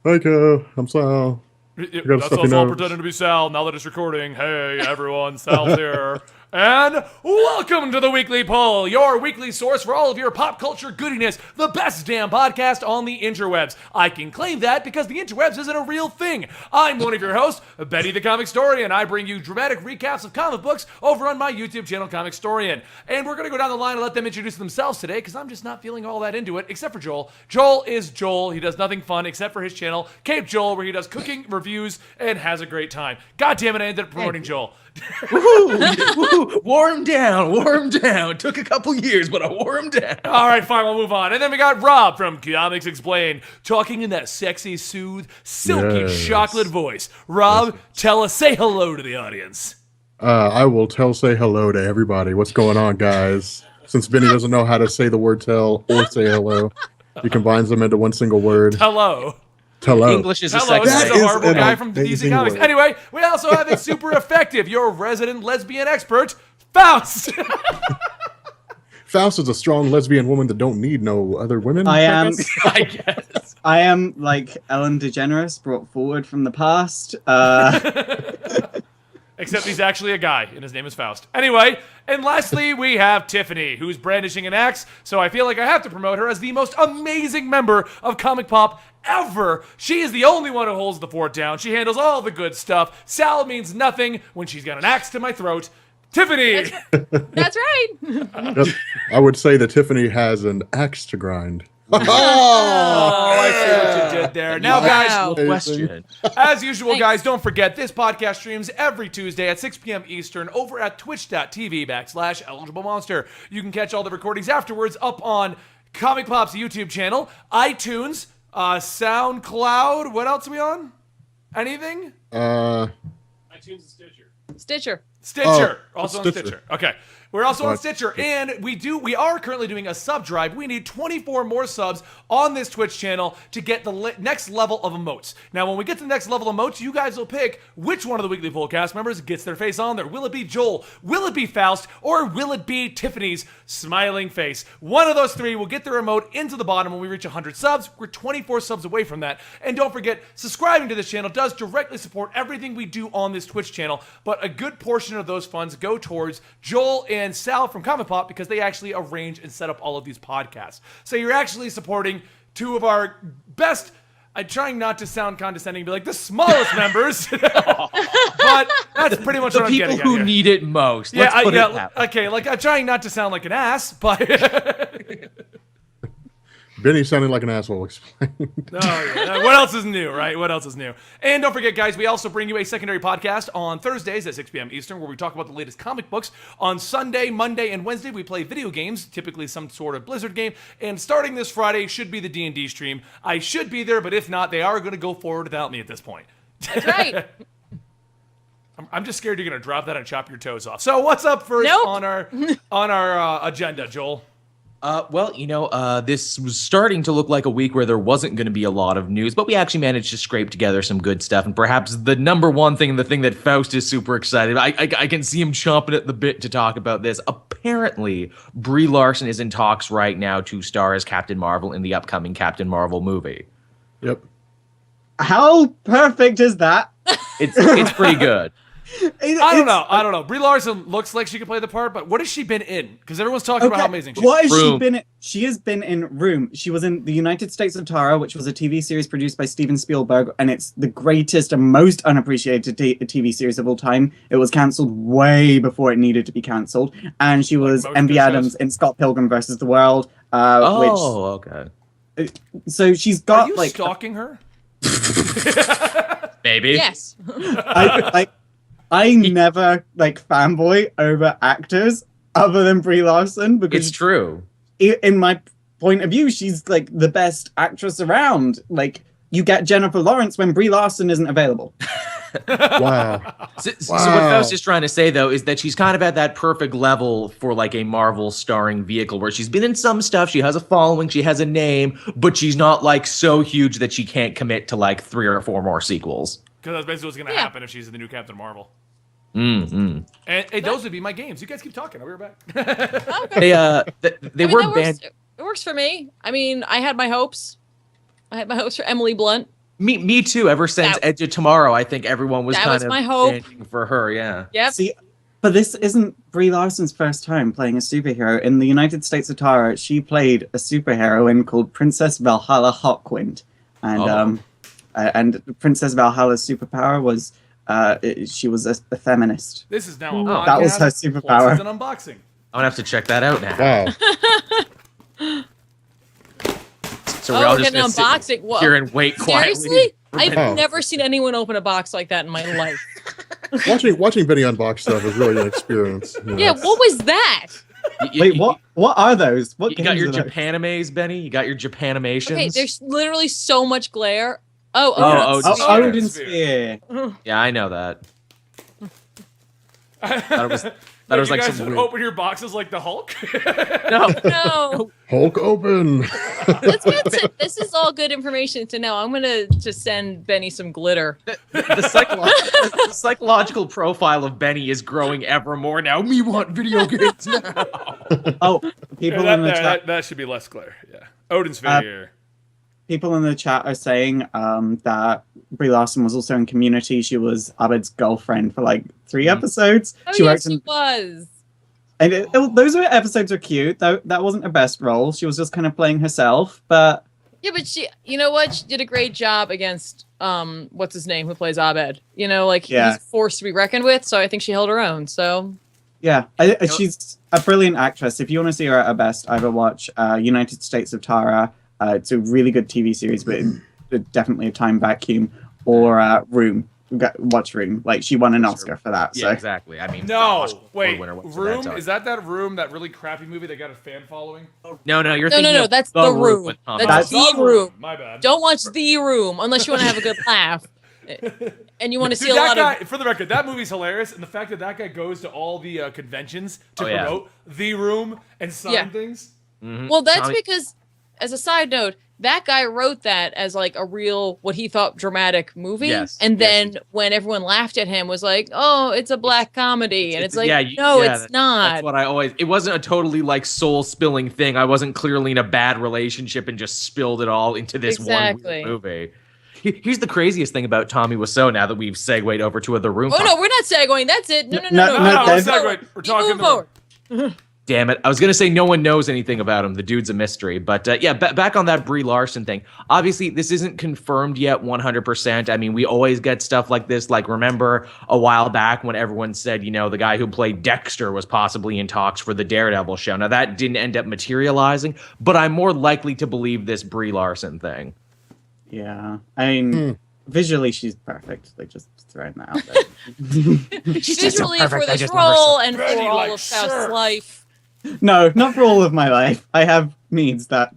Hi, Ko. I'm Sal. That's us all pretending to be Sal now that it's recording. Hey, everyone, Sal's here. And welcome to the Weekly Poll, your weekly source for all of your pop culture goodiness, the best damn podcast on the interwebs. I can claim that because the interwebs isn't a real thing. I'm one of your hosts, Betty the Comic Storian. I bring you dramatic recaps of comic books over on my YouTube channel, Comic Storian. And we're going to go down the line and let them introduce themselves today because I'm just not feeling all that into it, except for Joel. Joel is Joel. He does nothing fun except for his channel, Cape Joel, where he does cooking, reviews, and has a great time. God damn it, I ended up promoting Joel. Woohoo! Wore him down. Took a couple years, but I wore him down. All right, fine, we'll move on. And then we got Rob from Comics Explained, talking in that sexy, soothed, silky chocolate voice. Rob, say hello to the audience. I will say hello to everybody. What's going on, guys? Since Benny doesn't know how to say the word tell or say hello, he combines them into one single word. Hello. Hello. English is a Hello, second this is a horrible guy from amazing DC Comics. word. Anyway, we also have a super effective, your resident lesbian expert, Faust. Faust is a strong lesbian woman that don't need no other women. I guess. I am like Ellen DeGeneres brought forward from the past. Except he's actually a guy, and his name is Faust. Anyway, and lastly, we have Tiffany, who's brandishing an axe, so I feel like I have to promote her as the most amazing member of ComicPOP ever. She is the only one who holds the fort down. She handles all the good stuff. Sal means nothing when she's got an axe to my throat. Tiffany! That's right. I would say that Tiffany has an axe to grind. Oh, I see what you did there. Now, guys, Wow. question. as usual, Thanks. guys, don't forget this podcast streams every Tuesday at 6 p.m. Eastern over at twitch.tv/eligible monster. You can catch all the recordings afterwards up on ComicPOP's YouTube channel, iTunes, SoundCloud. What else are we on? Anything? Uh, iTunes and Stitcher. Stitcher. Also on Stitcher. Stitcher. Okay. We're also on Right. Stitcher, and we are currently doing a sub drive. We need 24 more subs on this Twitch channel to get the next level of emotes. Now, when we get to the next level of emotes, you guys will pick which one of the Weekly Poll cast members gets their face on there. Will it be Joel? Will it be Faust? Or will it be Tiffany's smiling face? One of those three will get their emote into the bottom when we reach 100 subs. We're 24 subs away from that. And don't forget, subscribing to this channel does directly support everything we do on this Twitch channel, but a good portion of those funds go towards Joel and Sal from ComicPOP because they actually arrange and set up all of these podcasts. So you're actually supporting two of our best, I'm trying not to sound condescending and be like the smallest members, but that's pretty much The what I'm people getting at who here. need it most. Let's put it that way. Okay, like I'm trying not to sound like an ass, but Benny sounding like an asshole. Explained. oh, yeah. What else is new, right? What else is new? And don't forget, guys, we also bring you a secondary podcast on Thursdays at 6 p.m. Eastern where we talk about the latest comic books. On Sunday, Monday, and Wednesday, we play video games, typically some sort of Blizzard game. And starting this Friday should be the D&D stream. I should be there, but if not, they are going to go forward without me at this point. That's right. I'm just scared you're going to drop that and chop your toes off. So what's up first Nope. on our agenda, Joel? This was starting to look like a week where there wasn't going to be a lot of news, but we actually managed to scrape together some good stuff. And perhaps the number one thing, and the thing that Faust is super excited about, I can see him chomping at the bit to talk about this. Apparently, Brie Larson is in talks right now to star as Captain Marvel in the upcoming Captain Marvel movie. Yep. How perfect is that? It's pretty good. I don't know. Brie Larson looks like she could play the part, but what has she been in? Because everyone's talking about how amazing she is. What has she Room. been in? She has been in Room. She was in The United States of Tara, which was a TV series produced by Steven Spielberg, and it's the greatest and most unappreciated TV series of all time. It was cancelled way before it needed to be cancelled. And she was most Envy good Adams shows. in Scott Pilgrim versus the World. Okay. So she's Are got you like stalking her? Maybe. Yes. I never like fanboy over actors other than Brie Larson because It's true. in my point of view, she's like the best actress around. Like you get Jennifer Lawrence when Brie Larson isn't available. Wow. So what Wow. Faust is trying to say, though, is that she's kind of at that perfect level for like a Marvel starring vehicle where she's been in some stuff, she has a following, she has a name, but she's not like so huge that she can't commit to like 3 or 4 more sequels. Because that's basically what's going to Yeah. happen if she's the new Captain Marvel. Mm-hmm. And those would be my games. You guys keep talking. I'll be right back. They I mean, were that banned. It works for me. I mean, I had my hopes. I had my hopes for Emily Blunt. Me too. Ever since That- Edge of Tomorrow, I think everyone was That kind was of my hope. standing for her. Yeah. Yep. See, but this isn't Brie Larson's first time playing a superhero. In the United States of Tara, she played a superheroine called Princess Valhalla Hawkwind, and Princess Valhalla's superpower was she was a feminist. This is now a podcast. That was her plus superpower. it's an unboxing. I'm gonna have to check that out now. Wow. So we're all we're just getting gonna unboxing. Whoa. sit here and wait quietly. Seriously? I've Wow. never seen anyone open a box like that in my life. Watching Benny unbox stuff is really an experience. You know, Yeah, what was that? Wait, what are those? What You got games your are those? Japanimes, Benny. You got your Japanimations. Okay, there's literally so much glare. Oh, Oh, Odin. oh, Odin Sphere. Sphere. Yeah, I know that. That was Like, like you guys some would weird. open your boxes like the Hulk. No. No. Hulk open. Let's get to, this is all good information to know. I'm gonna just send Benny some glitter. The psychological profile of Benny is growing ever more now. Me want video games now. Oh, people in the chat. that should be less glare. Yeah. Odin's Sphere. People in the chat are saying that Brie Larson was also in Community. She was Abed's girlfriend for like 3 episodes. Oh, she yes, worked she in, was. and those episodes are cute. That wasn't her best role. She was just kind of playing herself. But Yeah, but she, you know what? She did a great job against, what's his name, who plays Abed. You know, like, Yeah. he's a force to be reckoned with, so I think she held her own, so. yeah, she's a brilliant actress. If you want to see her at her best, either watch United States of Tara. It's a really good TV series, but definitely a time vacuum. Or Room. Watch Room. Like, she won an Oscar for that. Yeah, So exactly. I mean, No, Oscar wait. winner, what's Room? that Is that Room, that really crappy movie that got a fan following? No, you're No, thinking no, of that's The Room. with Tom That's Hanks. The Room. My bad. Don't watch The Room unless you want to have a good laugh. And you want to see Dude, a that lot guy, of. for the record, that movie's hilarious, and the fact that that guy goes to all the conventions to Oh, yeah. promote The Room and sign Yeah. things. Well, that's Tommy- because, as a side note, that guy wrote that as like a real, what he thought, dramatic movie. Yes, And yes, then he did. when everyone laughed at him, was like, "Oh, it's a black comedy," and it's like, yeah, "No, yeah, it's not." That's what I always. It wasn't a totally like soul spilling thing. I wasn't clearly in a bad relationship and just spilled it all into this Exactly. one weird movie. Here's the craziest thing about Tommy Wiseau. Now that we've segued over to The Room. Oh no, we're not segueing. That's it. No. No, No, there's- we're talking Move The Room. forward. Damn it. I was going to say no one knows anything about him. The dude's a mystery. But yeah, back on that Brie Larson thing. Obviously, this isn't confirmed yet 100%. I mean, we always get stuff like this. Like, remember a while back when everyone said, you know, the guy who played Dexter was possibly in talks for the Daredevil show. Now, that didn't end up materializing, but I'm more likely to believe this Brie Larson thing. yeah, I mean, visually she's perfect. Like, just throwing that out there. Visually for this role and for Ready all like of South's surf. life. No, not for all of my life. I have needs that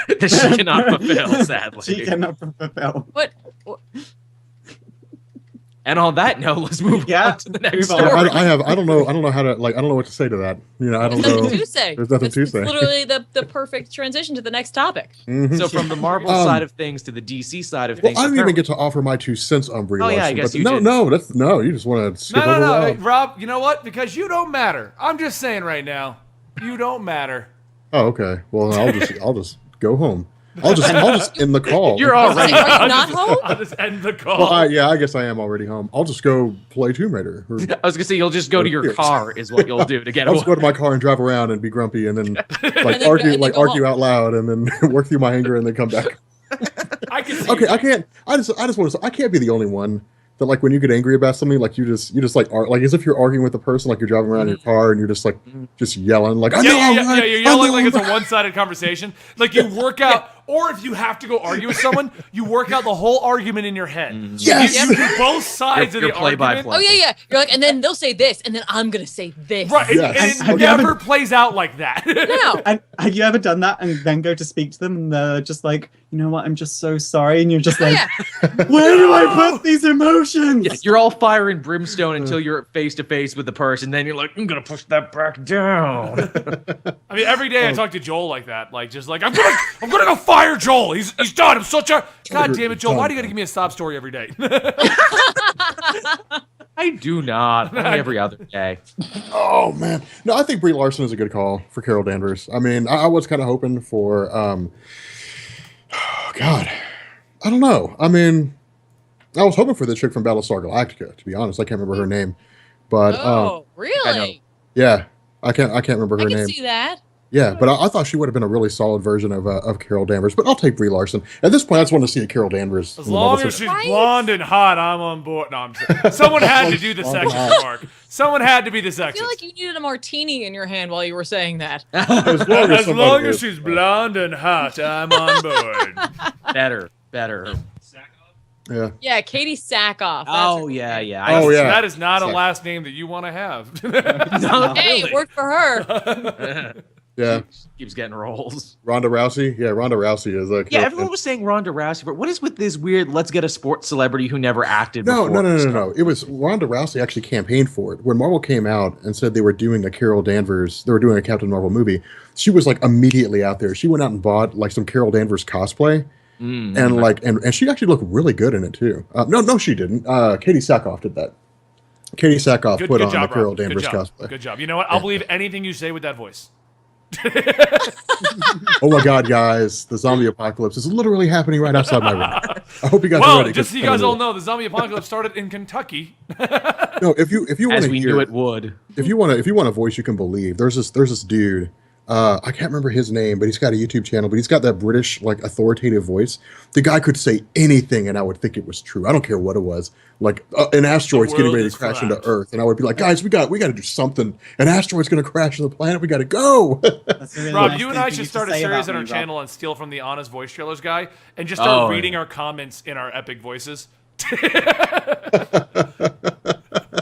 That she cannot fulfill, sadly. she cannot fulfill. What? And on that note, let's move Yeah, on to the next move on. story. I don't know how to I don't know what to say to that. You know, I don't There's know. nothing to say. There's nothing to It's say. literally the perfect transition to the next topic. Mhm. So from the Marvel side of things to the DC side of Well, things. I didn't even get to offer my 2 cents on Brie Oh, Larson. yeah, I guess but you no, did. no, that's no. You just want to skip over No. that. Hey, Rob, you know what? Because you don't matter. I'm just saying right now, you don't matter. Oh, okay. Well, then I'll just go home. I'll just end the call. You're already. Are you not home? I'll just end the call. Well, I guess I am already home. I'll just go play Tomb Raider. Or, I was gonna say you'll just go to your Yes. car is what you'll do to get I'll away. just go to my car and drive around and be grumpy, and then like then argue go home. out loud, and then work through my anger, and then come back. I can see Okay, you. I can't. I just want to. I can't be the only one that like when you get angry about something, like you just like like as if you're arguing with a person, like you're driving around in your car and you're just like just yelling like I know I'm right, You're I yelling know like I'm it's a right." one-sided conversation. Like you work out, or if you have to go argue with someone, you work out the whole argument in your head. Yes! You do both sides Your of the play-by-play. argument. Oh yeah. You're like, and then they'll say this, and then I'm gonna say this. Right, Yes. and Have it you ever- never plays out like that. No. And have you ever done that and then go to speak to them and they're just like, you know what, I'm just so sorry, and you're just like, where do I put these emotions? Yeah, you're all fire and brimstone until you're face to face with the person. Then you're like, I'm gonna push that back down. I mean, every day I talk to Joel like that, like just like I'm gonna go fire Joel. He's done. I'm such a god damn it, Joel. Why do you gotta give me a sob story every day? I do not. Only every other day. Oh man, no, I think Brie Larson is a good call for Carol Danvers. I mean, I was kind of hoping for, oh God, I don't know. I mean, I was hoping for the chick from Battlestar Galactica. To be honest, I can't remember her name, but Oh, really? yeah, I can't remember I her can name. see that. Yeah, but I thought she would have been a really solid version of Carol Danvers. But I'll take Brie Larson. At this point, I just want to see a Carol Danvers. As in the long Marvel as she's Right? blonde and hot, I'm on board. No, I'm kidding. Someone had to do the sexist Mark. Someone had to be the I sexist. feel like you needed a martini in your hand while you were saying that. As long as, As somebody long as is- she's blonde and hot, I'm on board. Better. Yeah. Yeah, Katie Sackhoff. That's Oh her yeah, name. yeah. Oh, yeah. That is not a Sack. last name that you want to have. No, Hey, really. it worked for her. Yeah. Keeps getting rolls. Ronda Rousey. Yeah, Ronda Rousey is a Yeah, everyone was saying Ronda Rousey, but what is with this weird? Let's get a sports celebrity who never acted. No, before no. It was Ronda Rousey actually campaigned for it. When Marvel came out and said they were doing a Carol Danvers, they were doing a Captain Marvel movie, she was like immediately out there. She went out and bought like some Carol Danvers cosplay. And like, and she actually looked really good in it too. No, she didn't. Katie Sackhoff did that. Katie Sackhoff put on the Carol Rob. Danvers Good job. cosplay. Good job. You know what? I'll believe anything you say with that voice. Oh my God, guys! The zombie apocalypse is literally happening right outside my room. I hope you guys are Well, ready. just so you guys all know, the zombie apocalypse started in Kentucky. No, if you want as to we hear, knew it would. if you want a voice you can believe, there's this dude. I can't remember his name, but he's got a YouTube channel. But he's got that British like authoritative voice. The guy could say anything, and I would think it was true. I don't care what it was. Like an asteroid's getting world ready is to crash flat. into Earth, and I would be like, guys, we got to do something. An asteroid's going to crash into the planet. We got to go. That's a really Rob, nice you and thing I for should to start a say series about on our me, Rob. channel and steal from the Honest Voice Trailers guy and just start Oh, reading yeah. our comments in our epic voices.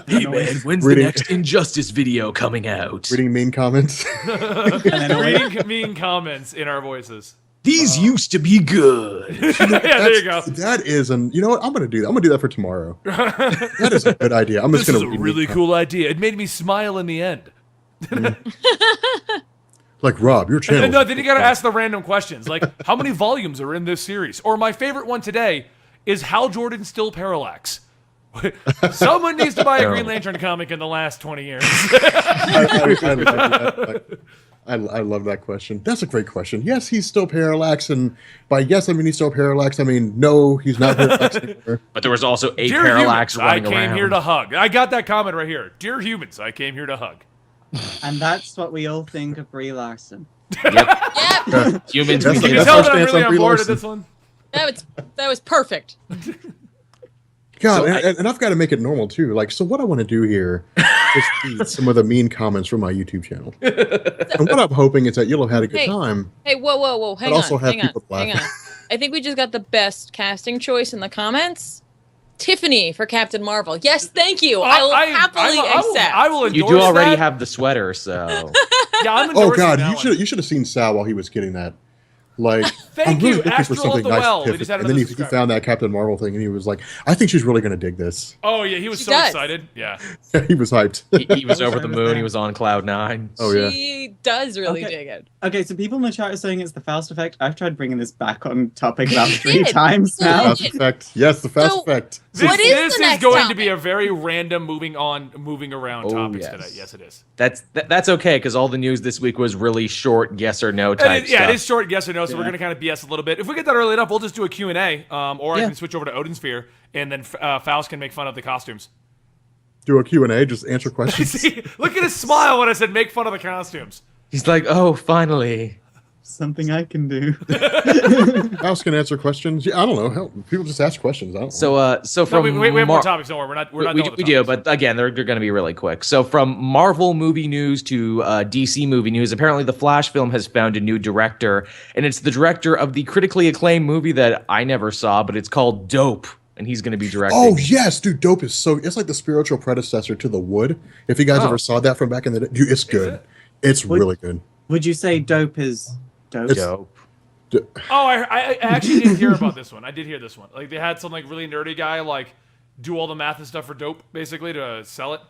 Hey man, when's Reading- the next Injustice video coming out? Reading mean comments. And then always- Reading mean comments in our voices. These used to be good. Yeah, there you go. That is, and you know what? I'm going to do that. I'm going to do that for tomorrow. That is a good idea. I'm just This is going a to really cool idea. It made me smile in the end. Like Rob, your channel. No, then you gotta ask the random questions, like how many volumes are in this series? Or my favorite one today is Hal Jordan still Parallax? Someone needs to buy a Green Lantern comic in the last 20 years. I love that question. That's a great question. Yes, he's still Parallax, and by yes, I mean he's still Parallax. I mean no, he's not Parallax anymore. But there was also a Dear Parallax humans, I running came around. here to hug. I got that comment right here. Dear humans, I came here to hug. And that's what we all think of Brie Larson. Yep. Yep, Humans, That's we Can you That's get tell our that I'm stance really on on Brie board at Larson. this one? that was perfect. God, So and I've got to make it normal too. Like, so what I want to do here is read some of the mean comments from my YouTube channel. And what I'm hoping is that you'll have had a good Hey. time. Hey, whoa, hang But also on, have hang on, people hang on. laughing. I think we just got the best casting choice in the comments. Tiffany for Captain Marvel. Yes, thank you. I will happily accept. I will endorse You do already that. have the sweater, so Yeah, I'm Oh endorsing God, that you one. should have seen Sal while he was getting that. Like, Thank I'm really you, looking Astral for of something the nice Well. to They just Tiffany. had And then another he subscriber. found that Captain Marvel thing, and he was like, "I think she's really gonna dig this." Oh yeah, he was She so does. excited. Yeah. He was hyped. he was over the moon. He was on cloud 9. Oh yeah. She does really Okay. dig it. Okay, so people in the chat are saying it's the Faust effect. I've tried bringing this back on topic about You 3 did. times So now. Fast effect. Yes, the fast So- effect. What is this the next going to topic? be a very random moving around Oh, topics yes. today. Yes, it is. That's okay because all the news this week was really short yes or no type Yeah, stuff. it is short yes or no, so we're Yeah. going to kind of BS a little bit. If we get that early enough, we'll just do a Q&A, or I Yeah. can switch over to Odin Sphere, and then Faust can make fun of the costumes. Do a Q&A, just answer questions. See, look at his smile when I said make fun of the costumes. He's like, oh, finally. Something I can do. House can answer questions. Yeah, I don't know. Hell, people just ask questions. I don't know. So No, from we have more Mar- topics. Don't worry, we're not we, done do, with the we do, topics. but again, they're going to be really quick. So from Marvel movie news to DC movie news, apparently the Flash film has found a new director, and it's the director of the critically acclaimed movie that I never saw, but it's called Dope, and he's going to be directing. Oh yes, dude, Dope is so. It's like the spiritual predecessor to The Wood. If you guys Oh. ever saw that from back in the day, dude, it's good. It's really good. Would you say dope is dope? It's- Dope. Oh, I actually did hear about this one. I did hear this one. Like they had some like really nerdy guy like do all the math and stuff for Dope, basically to sell it.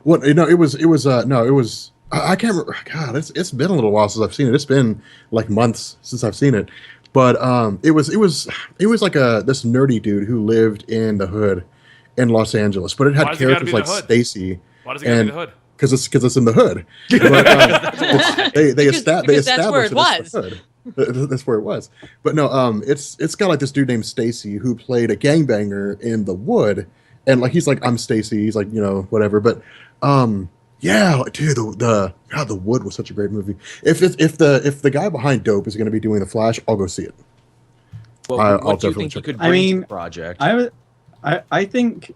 What? No, it was. I can't remember. God, it's been a little while since I've seen it. It's been like months since I've seen it. But it was like this nerdy dude who lived in the hood in Los Angeles. But it Why had does it gotta be characters the like hood? Stacy. Why does it gotta be And the hood? because it's in the hood. But, they Because that's where established it it's the was. hood. That's where it was. But no, it's got like this dude named Stacy who played a gangbanger in The Wood, and like he's like, I'm Stacy. He's like, whatever. But yeah, like, dude, The Wood was such a great movie. If the guy behind Dope is going to be doing The Flash, I'll go see it. Well, what do you think you could bring to the project? I think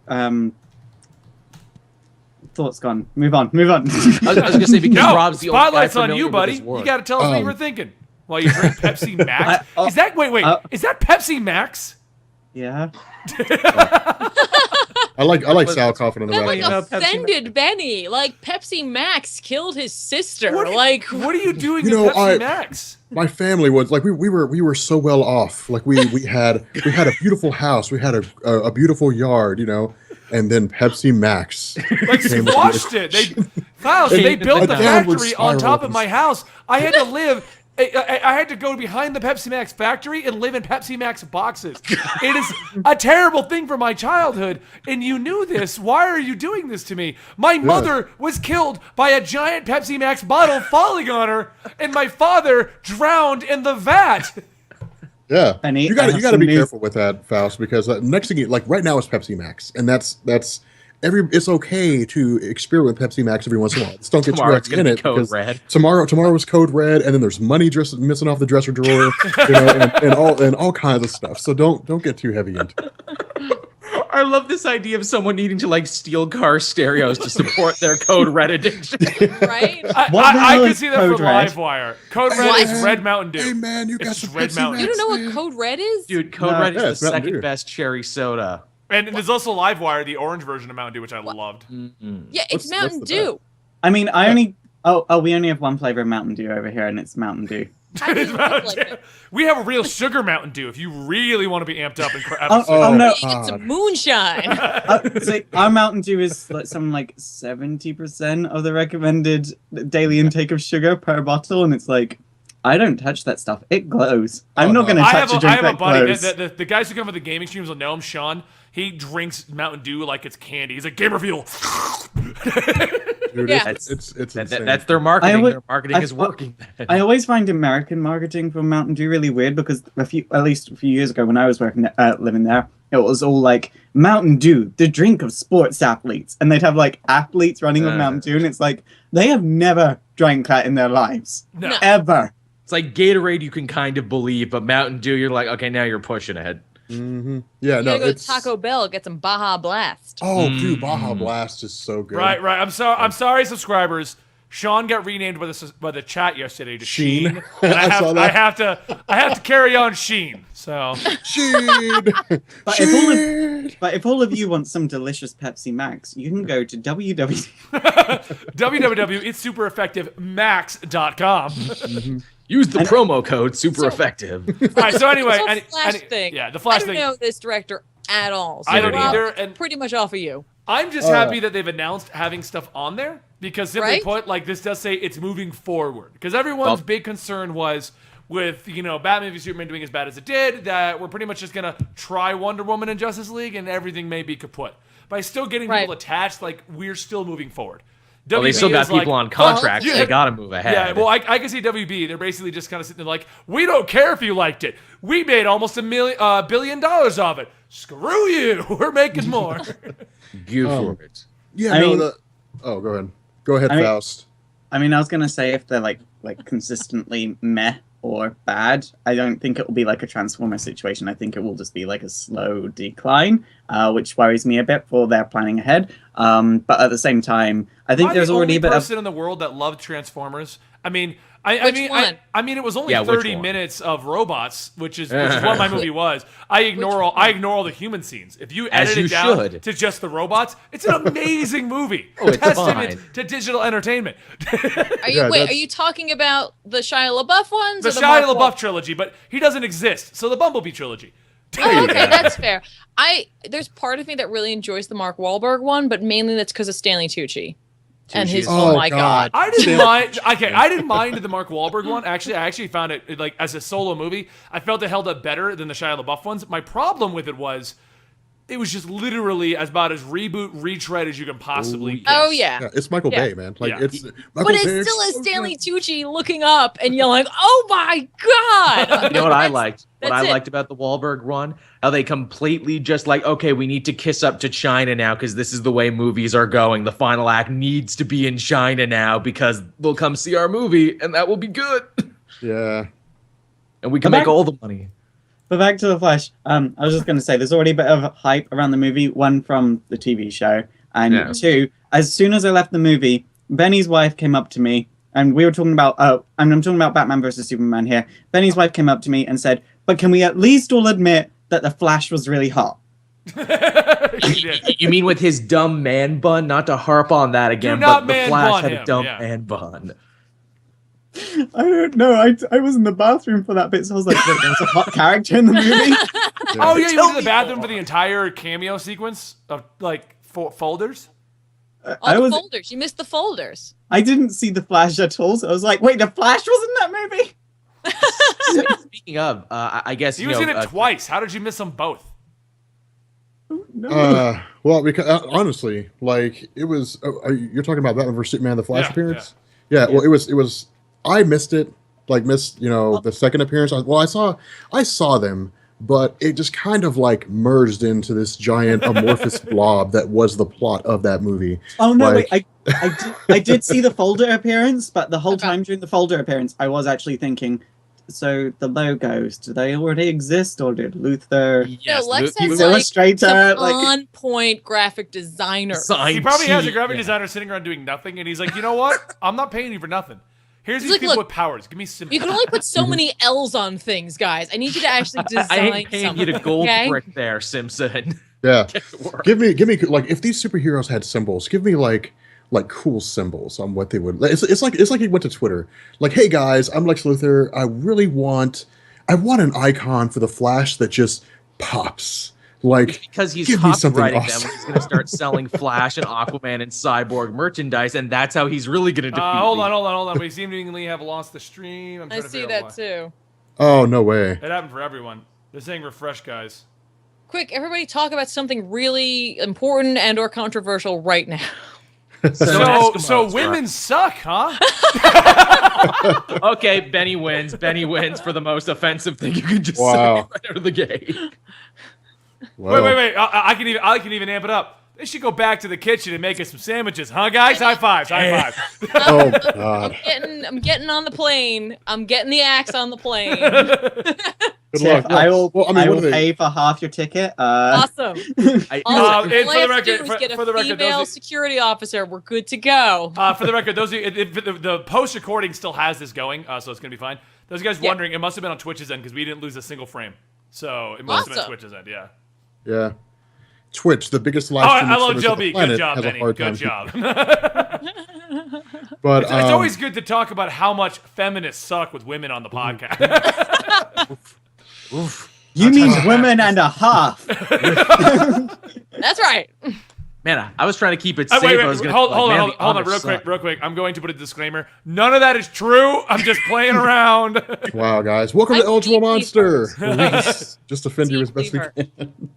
thoughts gone. Move on. I was gonna say, because Rob's the spotlight's only guy on you, buddy. You got to tell us what you were thinking while you drink Pepsi Max. Is that is that Pepsi Max? Yeah. I like Sal coughing in the That back. offended Benny. Like Pepsi Max killed his sister. What are you doing with Pepsi Max? My family was like we were so well off. Like we had a beautiful house, we had a beautiful yard, and then Pepsi Max like squashed it. They built the factory on top of my house. I had to live. I had to go behind the Pepsi Max factory and live in Pepsi Max boxes. It is a terrible thing for my childhood, and you knew this. Why are you doing this to me? My mother was killed by a giant Pepsi Max bottle falling on her, and my father drowned in the vat. Yeah, you got to be careful with that, Faust, because next thing like right now is Pepsi Max, and that's it's okay to experiment with Pepsi Max every once in a while. Just don't get too much in it. Code Red. Tomorrow was Code Red, and then there's money missing off the dresser drawer, and all kinds of stuff. So don't get too heavy into it. I love this idea of someone needing to like steal car stereos to support their Code Red addiction. Right? I can see that from Livewire. Code Red is Red Mountain Dew. Hey man, you got some Red Mountain. You don't know what Code Red is? Dude, Code Red is the second best cherry soda. And there's also Livewire, the orange version of Mountain Dew, which I loved. Yeah, it's Mountain Dew. I mean, we only have one flavor of Mountain Dew over here, and it's Mountain Dew. It's Mountain Dew. We have a real sugar Mountain Dew if you really want to be amped up and no. It's some moonshine. Our Mountain Dew is like something like 70% of the recommended daily intake of sugar per bottle, and it's like, I don't touch that stuff. It glows. I'm not going to touch a drink that glows. The guys who come with the gaming streams will know him, Sean. He drinks Mountain Dew like it's candy. He's like, gamer fuel. Dude, Yeah. it's insane. That's their marketing. Their marketing is working. I always find American marketing for Mountain Dew really weird, because at least a few years ago when I was living there, it was all like, Mountain Dew, the drink of sports athletes. And they'd have like athletes running with Mountain Dew, and it's like, they have never drank that in their lives. No. Ever. It's like Gatorade you can kind of believe, but Mountain Dew, you're like, okay, now you're pushing ahead. Mm-hmm. Yeah, You gotta go to Taco Bell, get some Baja Blast. Oh, dude, Baja Blast is so good. Right. I'm sorry, subscribers. Sean got renamed by the chat yesterday to Sheen. And I have to carry on Sheen. So Sheen. But if all of you want some delicious Pepsi Max, you can go to www.itssupereffectivemax.com. Use the promo code super effective. All right, so anyway, the Flash thing. Yeah, the Flash thing. I don't know this director at all. So I don't Rob, either. And pretty much off of you. I'm just happy that they've announced having stuff on there, because simply Right? put, like, this does say it's moving forward. Because everyone's big concern was with, Batman v Superman doing as bad as it did, that we're pretty much just gonna try Wonder Woman and Justice League and everything may be kaput. By still getting people attached, like, we're still moving forward. Well, they still got people on contracts. They got to move ahead. Yeah, well, I can see WB. They're basically just kind of sitting there like, we don't care if you liked it. We made almost $1 billion of it. Screw you. We're making more. For it. Yeah, go ahead. Go ahead, Faust. I mean, I was gonna say, if they're like consistently meh or bad, I don't think it will be like a Transformer situation. I think it will just be like a slow decline, which worries me a bit for their planning ahead. But at the same time, I think there's already a bit of person in the world that loved Transformers. I mean, I mean, it was only 30 minutes of robots, which is what my movie was. I ignore all the human scenes. If you edit it down to just the robots, it's an amazing movie. Testament to digital entertainment. Are you talking about the Shia LaBeouf ones? The Shia LaBeouf trilogy, but he doesn't exist. So the Bumblebee trilogy. Oh, okay, that's fair. There's part of me that really enjoys the Mark Wahlberg one, but mainly that's because of Stanley Tucci. And his oh my god. I didn't mind. Okay, I didn't mind the Mark Wahlberg one. Actually, I actually found it like as a solo movie. I felt it held up better than the Shia LaBeouf ones. My problem with it was it was just literally about as reboot retread as you can possibly get. Oh yeah. It's Michael Bay, man. Like Yeah. it's. Michael But Bay it's still a explosion. Stanley Tucci looking up and you're like, oh my God. You know what I liked? What I that's it. liked about the Wahlberg run? How they completely just like, okay, we need to kiss up to China now because this is the way movies are going. The final act needs to be in China now because they'll come see our movie and that will be good. Yeah. And we can make all the money. But back to The Flash, I was just going to say, there's already a bit of hype around the movie, one from the TV show, and two, as soon as I left the movie, Benny's wife came up to me, and we were talking about, I'm talking about Batman versus Superman here. Benny's wife came up to me and said, but can we at least all admit that The Flash was really hot? You mean with his dumb man bun? Not to harp on that again, but the Flash had a dumb man bun. I don't know. I was in the bathroom for that bit, so I was like, wait, there's a hot character in the movie? Oh yeah, you went to the bathroom for the entire cameo sequence of like folders. Folders. You missed the folders. I didn't see The Flash at all, so I was like, wait, The Flash was in that movie? Speaking of, I guess He was in it twice. How did you miss them both? No. Well, because honestly, like it was. You're talking about Batman vs Superman, the Flash appearance. Yeah. Well, it was. I missed it. Like missed, the second appearance. I saw them, but it just kind of like merged into this giant amorphous blob that was the plot of that movie. Oh no! Like, Wait, I did see the folder appearance, but the whole time during the folder appearance, I was actually thinking, so the logos, do they already exist, or did Luther? Yeah, Lex he's has illustrator, some like on-point graphic designer. He probably has a graphic designer sitting around doing nothing, and he's like, you know what? I'm not paying you for nothing. Here's these people with powers. Give me some. You can only put so many L's on things, guys. I need you to actually design I ain't paying something. you to gold okay? brick there, Simpson. Yeah, give me like if these superheroes had symbols, give me like cool symbols on what they would. It's like he went to Twitter, like, hey guys, I'm Lex Luthor. I want an icon for the Flash that just pops. Like, because he's give me something copyrighting awesome. them, he's going to start selling Flash and Aquaman and Cyborg merchandise, and that's how he's really going to defeat Hold on. We seemingly have lost the stream. I'm I trying to see figure out that too. Oh no way! It happened for everyone. They're saying refresh, guys. Quick, everybody talk about something really important and or controversial right now. So women suck, huh? Okay, Benny wins. Benny wins for the most offensive thing you can just say Wow. right out of the gate. Wow. Wait. I can even amp it up. They should go back to the kitchen and make us some sandwiches, huh, guys? High fives. Oh God! I'm getting on the plane. I'm getting the axe on the plane. Good Tiff, luck. I will. Well, I mean, I what will are they? pay for half your ticket. Awesome. I, All and I for the have to record- do is get for a the record, female those- security officer. We're good to go. For the record, the post recording still has this going, so it's gonna be fine. Those guys wondering, it must have been on Twitch's end because we didn't lose a single frame, so it must have been Awesome. Twitch's end. Yeah. Yeah. Twitch, the biggest live Oh, stream I love service Joe on the B. planet, Good job, has a Benny. hard Good time job. But It's always good to talk about how much feminists suck with women on the podcast. You mean women and a half? That's right. man, I was trying to keep it safe. Wait, I was gonna hold like, man, on, the hold on, Amish suck. real quick. I'm going to put a disclaimer. None of that is true. I'm just playing around. wow, guys, welcome I'm to Eligible deeply Monster. hurt. Just offend you as best we Deeply can.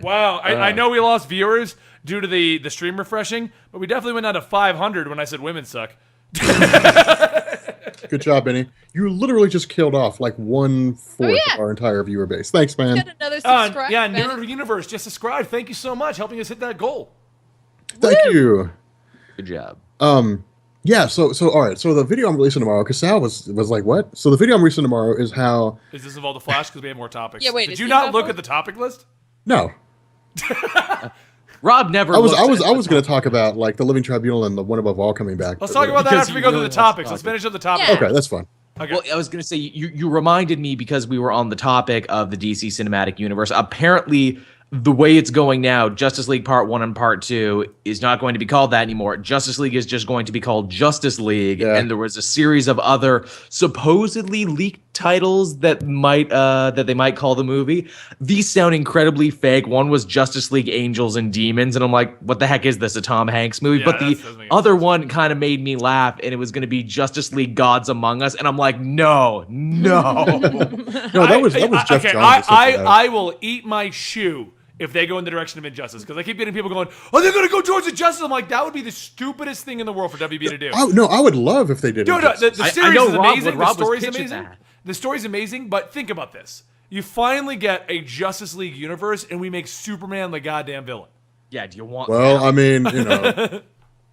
Wow, I know we lost viewers due to the stream refreshing, but we definitely went down to 500 when I said women suck. Good job, Benny. You literally just killed off like 1/4 yeah. of our entire viewer base. Thanks, man. Get another subscribe. Yeah, Benny. Nerd Universe just subscribed. Thank you so much, helping us hit that goal. Thank you. Good job. Yeah, so all right. So the video I'm releasing tomorrow, because Sal was like, what? So the video I'm releasing tomorrow is how. Is this involve the Flash? Because we have more topics. Yeah, wait, Did is you he not about look Flash? at the topic list? No, Rob never. I was looked at going to talk about like the Living Tribunal and the One Above All coming back. Let's but, talk about that Because after we he go really through the wants to topics. talk Let's about finish up the topic. Yeah. Okay, that's fine. Okay. Well, I was going to say, you reminded me because we were on the topic of the DC Cinematic Universe. Apparently, the way it's going now, Justice League Part 1 and Part 2 is not going to be called that anymore. Justice League is just going to be called Justice League. Yeah. And there was a series of other supposedly leaked titles that they might call the movie. These sound incredibly fake. One was Justice League Angels and Demons. And I'm like, what the heck is this, a Tom Hanks movie? Yeah, But that the doesn't make other one kind of made me laugh, and it was going to be Justice League Gods Among Us. And I'm like, no. No, that was Jeff okay, Johns. that said that. I will eat my shoe if they go in the direction of Injustice, because I keep getting people going, "Oh, they're going to go towards Injustice." I'm like, that would be the stupidest thing in the world for WB to do. No, I would love if they did. No, the series is amazing. The Rob was story's pitching amazing. that. The story's amazing, but think about this: you finally get a Justice League universe, and we make Superman the goddamn villain. Yeah, do you want? Well, that? I mean, you know.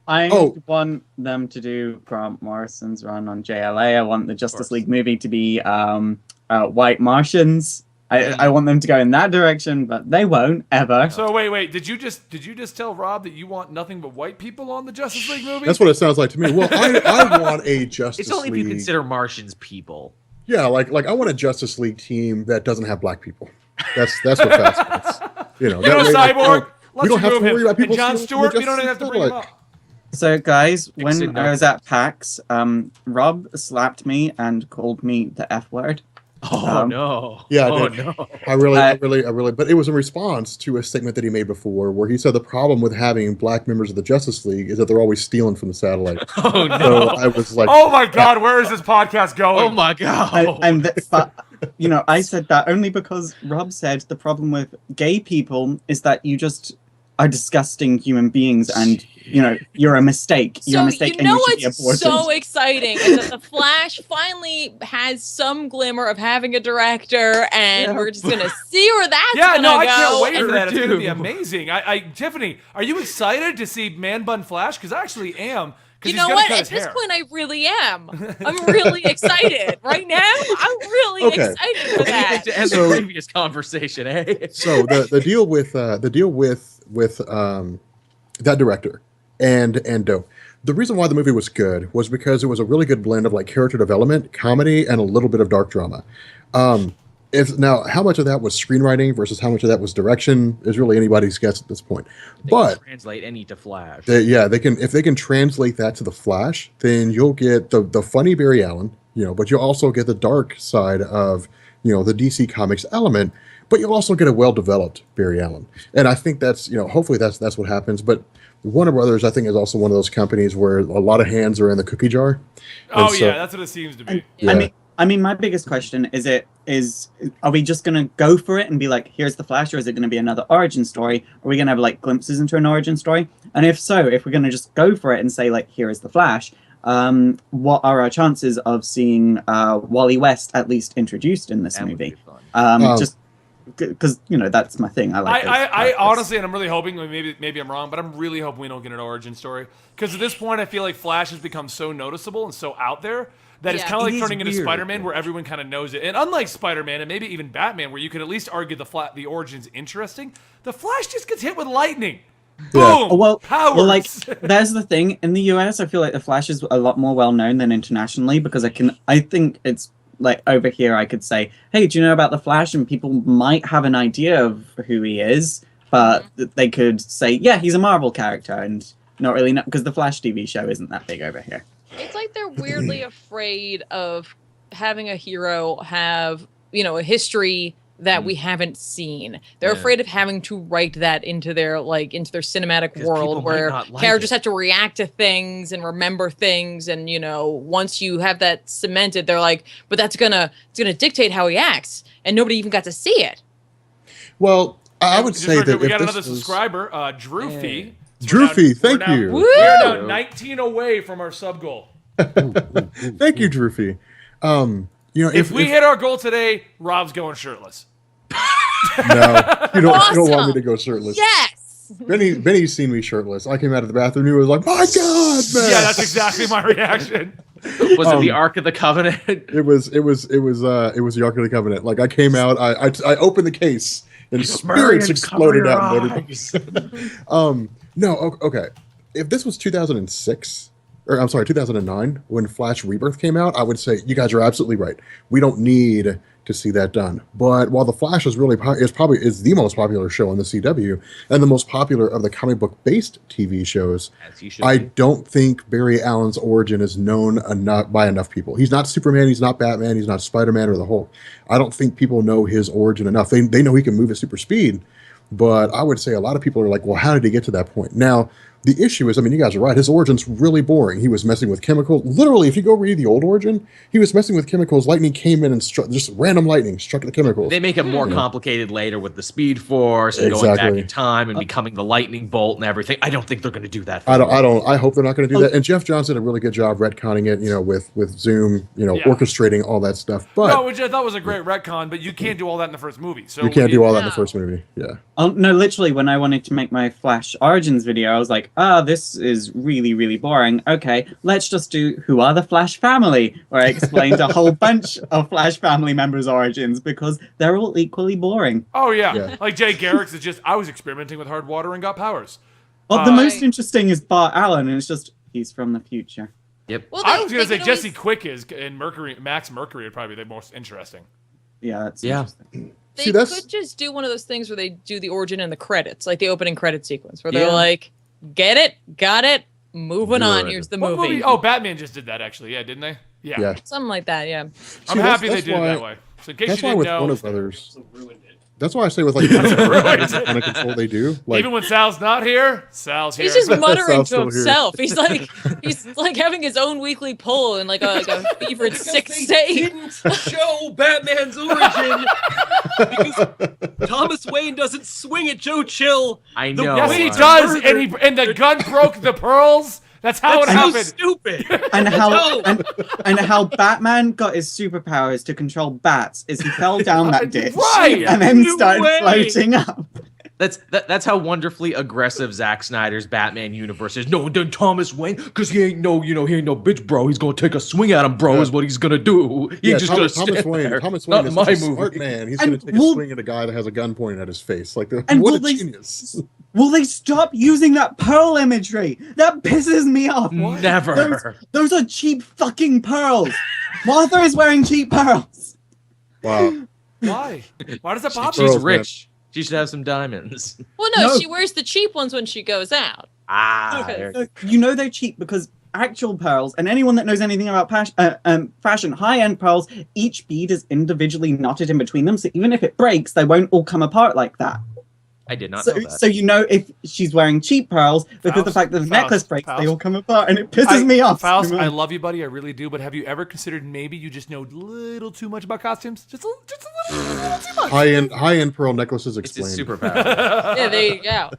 I want them to do Grant Morrison's run on JLA. I want the Justice League movie to be White Martians. I want them to go in that direction, but they won't ever. So wait, did you just tell Rob that you want nothing but white people on the Justice League movie? That's what it sounds like to me. Well, I want a Justice League. It's only if you consider Martians people. Yeah, like I want a Justice League team that doesn't have black people. That's what Fast wants. You know, Cyborg. We don't have to worry about and people. John stealing Stewart, from we don't the even have to Justice bring him League. up. So, guys, when Fixing I was at PAX, Rob slapped me and called me the F word. Oh no! Yeah, oh I did. no! I really. But it was in response to a statement that he made before, where he said the problem with having black members of the Justice League is that they're always stealing from the satellite. Oh no! So I was like, "Oh my God, where is this podcast going?" Oh my God! But you know, I said that only because Rob said the problem with gay people is that you just are disgusting human beings, and you know you're a mistake. You're a mistake, and you should be aborted. What's so exciting is that the Flash finally has some glimmer of having a director, and we're just gonna see where that's gonna go. I can't wait for that. It's do. gonna be amazing. Tiffany, are you excited to see Man Bun Flash? Because I actually am. You know what? At this point, I really am. I'm really excited right now. I'm really excited for that. To end the previous conversation, eh? So the deal with that director and Dope. The reason why the movie was good was because it was a really good blend of like character development, comedy, and a little bit of dark drama. Now how much of that was screenwriting versus how much of that was direction is really anybody's guess at this point. They but can translate any to Flash. they can. If they can translate that to the Flash, then you'll get the funny Barry Allen, but you'll also get the dark side of the DC Comics element. But you'll also get a well-developed Barry Allen, and I think that's hopefully that's what happens. But Warner Brothers, I think, is also one of those companies where a lot of hands are in the cookie jar. Oh yeah, that's what it seems to be. Yeah. I mean, my biggest question is are we just gonna go for it and be like, here's the Flash, or is it gonna be another origin story? Are we gonna have like glimpses into an origin story? And if so, if we're gonna just go for it and say like, here is the Flash, what are our chances of seeing Wally West at least introduced in this movie? Just because that's my thing. I honestly, and I'm really hoping, maybe I'm wrong, but I'm really hoping we don't get an origin story, because at this point I feel like Flash has become so noticeable and so out there that it's kind of like turning into Spider-Man, where everyone kind of knows it. And unlike Spider-Man and maybe even Batman, where you could at least argue the origin's interesting, the Flash just gets hit with lightning. Boom! Powers! Well, like, there's the thing. In the US, I feel like the Flash is a lot more well-known than internationally, because I think it's like over here I could say, hey, do you know about the Flash? And people might have an idea of who he is, but they could say, yeah, he's a Marvel character, and not really know, because the Flash TV show isn't that big over here. It's like they're weirdly afraid of having a hero have, a history that we haven't seen. They're afraid of having to write that into their cinematic world, where characters have to react to things and remember things, and once you have that cemented, they're like, but it's gonna dictate how he acts, and nobody even got to see it. Well, I would say that we got another subscriber, Drewfee. Drewfee, thank you. We're now 19 away from our sub goal. Thank you, Drewfee. If we hit our goal today, Rob's going shirtless. No, you don't want me to go shirtless. Yes. Benny's seen me shirtless. I came out of the bathroom and he was like, "My God, man!" Yeah, that's exactly my reaction. Was it the Ark of the Covenant? It was the Ark of the Covenant. Like, I came out, I opened the case, and spirits exploded out. Okay. If this was 2006. Or I'm sorry, 2009, when Flash Rebirth came out, I would say you guys are absolutely right. We don't need to see that done. But while the Flash is is the most popular show on the CW and the most popular of the comic book based TV shows, I don't think Barry Allen's origin is known by enough people. He's not Superman, he's not Batman, he's not Spider-Man or the Hulk. I don't think people know his origin enough. They know he can move at super speed, but I would say a lot of people are like, well, how did he get to that point? Now, The issue is, I mean, you guys are right. His origin's really boring. He was messing with chemicals. Literally, if you go read the old origin, he was messing with chemicals. Lightning came in and just random lightning struck the chemicals. They make it more complicated later with the Speed Force and going back in time and becoming the lightning bolt and everything. I don't think they're going to do that. I hope they're not going to do that. And Jeff Johns did a really good job retconning it, with Zoom, orchestrating all that stuff. But which I thought was a great retcon, but you can't do all that in the first movie. So you can't do all that in the first movie. Yeah. No, literally, when I wanted to make my Flash Origins video, I was like, this is really, really boring. Okay, let's just do Who Are the Flash Family, where I explained a whole bunch of Flash family members' origins because they're all equally boring. Oh, yeah. Like Jay Garrick's is just, I was experimenting with hard water and got powers. Well, the most interesting is Bart Allen, and it's just, he's from the future. Yep. Well, I was going to say Jesse Quick is, and Max Mercury would probably be the most interesting. Yeah, that's interesting. They could just do one of those things where they do the origin and the credits, like the opening credit sequence, where they're like, get it, got it, moving on, here's the movie. Oh, Batman just did that, actually. Yeah, didn't they? Yeah. Something like that, yeah. I'm happy they did it that way. So in case you didn't know. Warner Brothers. That's why I say with like the kind of control they do. Like, even when Sal's not here, Sal's here. He's just muttering to himself. He's like having his own weekly poll in like a fevered sick state. Didn't show Batman's origin because Thomas Wayne doesn't swing at Joe Chill. I know. Yes, he does, and the gun broke the pearls. That's how it happened. So stupid. And how Batman got his superpowers to control bats is he fell down that ditch and then started floating up. That's how wonderfully aggressive Zack Snyder's Batman universe is. No, then Thomas Wayne, because he ain't no bitch, bro. He's gonna take a swing at him, bro. Is what he's gonna do. He ain't just gonna stand there. Thomas Wayne is my a smart man. He's gonna take a swing at a guy that has a gun pointed at his face. Like, what a genius. Will they stop using that pearl imagery? That pisses me off. Never. Those are cheap fucking pearls. Martha is wearing cheap pearls. Wow. Why? Why does that bother She's you? rich. She should have some diamonds. Well, no, she wears the cheap ones when she goes out. They're cheap because actual pearls, and anyone that knows anything about fashion, high-end pearls, each bead is individually knotted in between them, so even if it breaks, they won't all come apart like that. I did not know that. So if she's wearing cheap pearls, because the fact that the necklace breaks, they all come apart, and it pisses me off. Faust, I love you, buddy. I really do. But have you ever considered maybe you just know a little too much about costumes? Just a little too much. High-end pearl necklaces explained. It's superpower. Yeah, there you go.